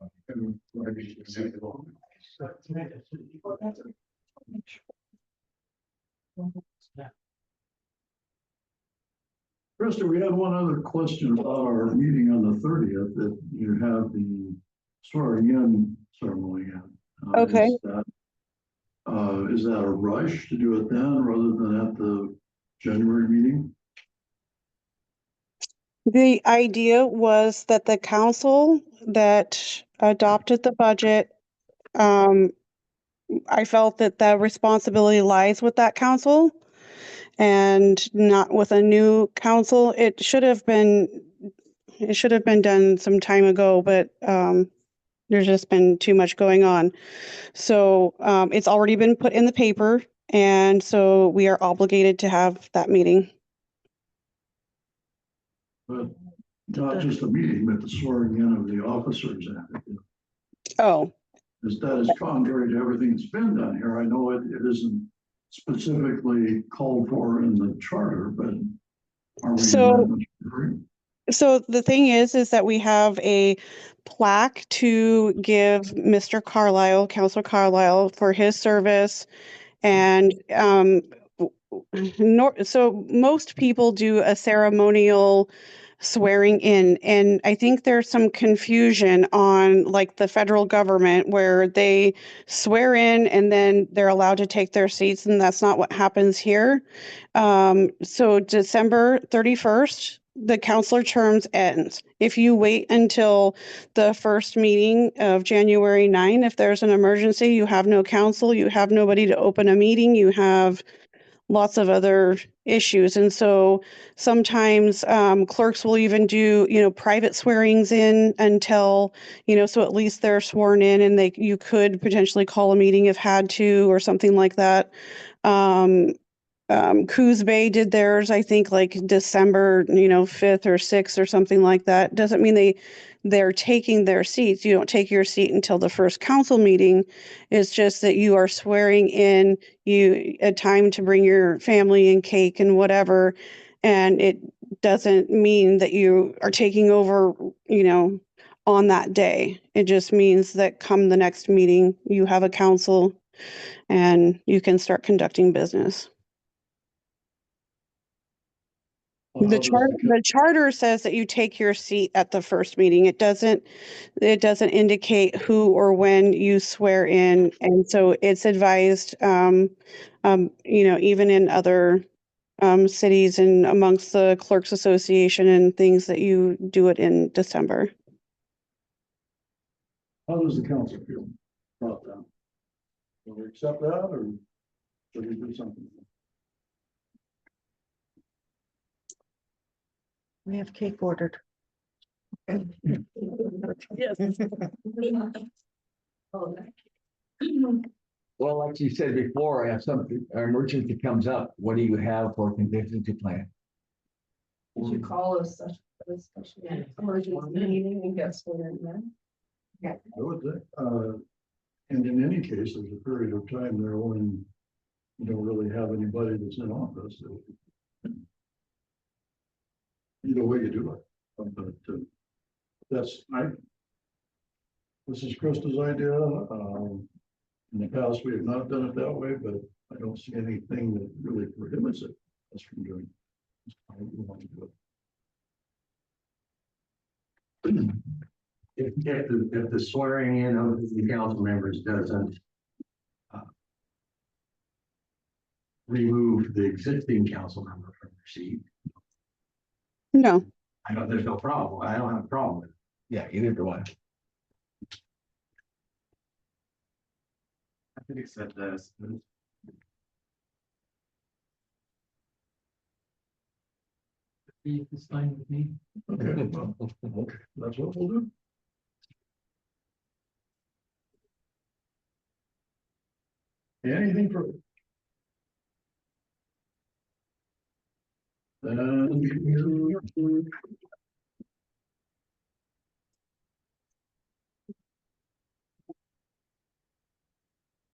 Krista, we had one other question about our meeting on the 30th, that you have the swearing in ceremony. Okay. Is that a rush to do it then rather than at the January meeting? The idea was that the council that adopted the budget, I felt that the responsibility lies with that council and not with a new council. It should have been done some time ago, but there's just been too much going on. So it's already been put in the paper, and so we are obligated to have that meeting. But not just a meeting, but the swearing in of the officers. Oh. That is contrary to everything that's been done here. I know it isn't specifically called for in the charter, but are we? So the thing is that we have a plaque to give Mr. Carlisle, Councilor Carlisle, for his service. And so most people do a ceremonial swearing in. And I think there's some confusion on like the federal government where they swear in and then they're allowed to take their seats, and that's not what happens here. So December 31st, the counselor terms ends. If you wait until the first meeting of January 9, if there's an emergency, you have no counsel, you have nobody to open a meeting, you have lots of other issues. And so sometimes clerks will even do, private swearings in until, so at least they're sworn in, and you could potentially call a meeting if had to or something like that. Coos Bay did theirs, I think like December, 5th or 6th or something like that. Doesn't mean they're taking their seats. You don't take your seat until the first council meeting. It's just that you are swearing in a time to bring your family and cake and whatever. And it doesn't mean that you are taking over, on that day. It just means that come the next meeting, you have a council and you can start conducting business. The charter says that you take your seat at the first meeting. It doesn't indicate who or when you swear in. And so it's advised, even in other cities and amongst the Clerks Association and things, that you do it in December. How does the council feel about that? Will we accept that, or should we do something? We have cake ordered. Yes. Well, like you said before, if something, an emergency comes up, what do you have for contingency plan? You should call a special emergency meeting and get sworn in. I would think, and in any case, there's a period of time there when you don't really have anybody that's in office. Either way you do it, but this is Krista's idea. In the past, we have not done it that way, but I don't see anything that really prohibits us from doing it. That's how we want to do it. If the swearing in of the council members doesn't remove the existing council member from their seat, No. there's no problem. I don't have a problem with it. Yeah, either one. I could accept that. It's fine with me. Okay, well, okay, that's what we'll do. Anything further?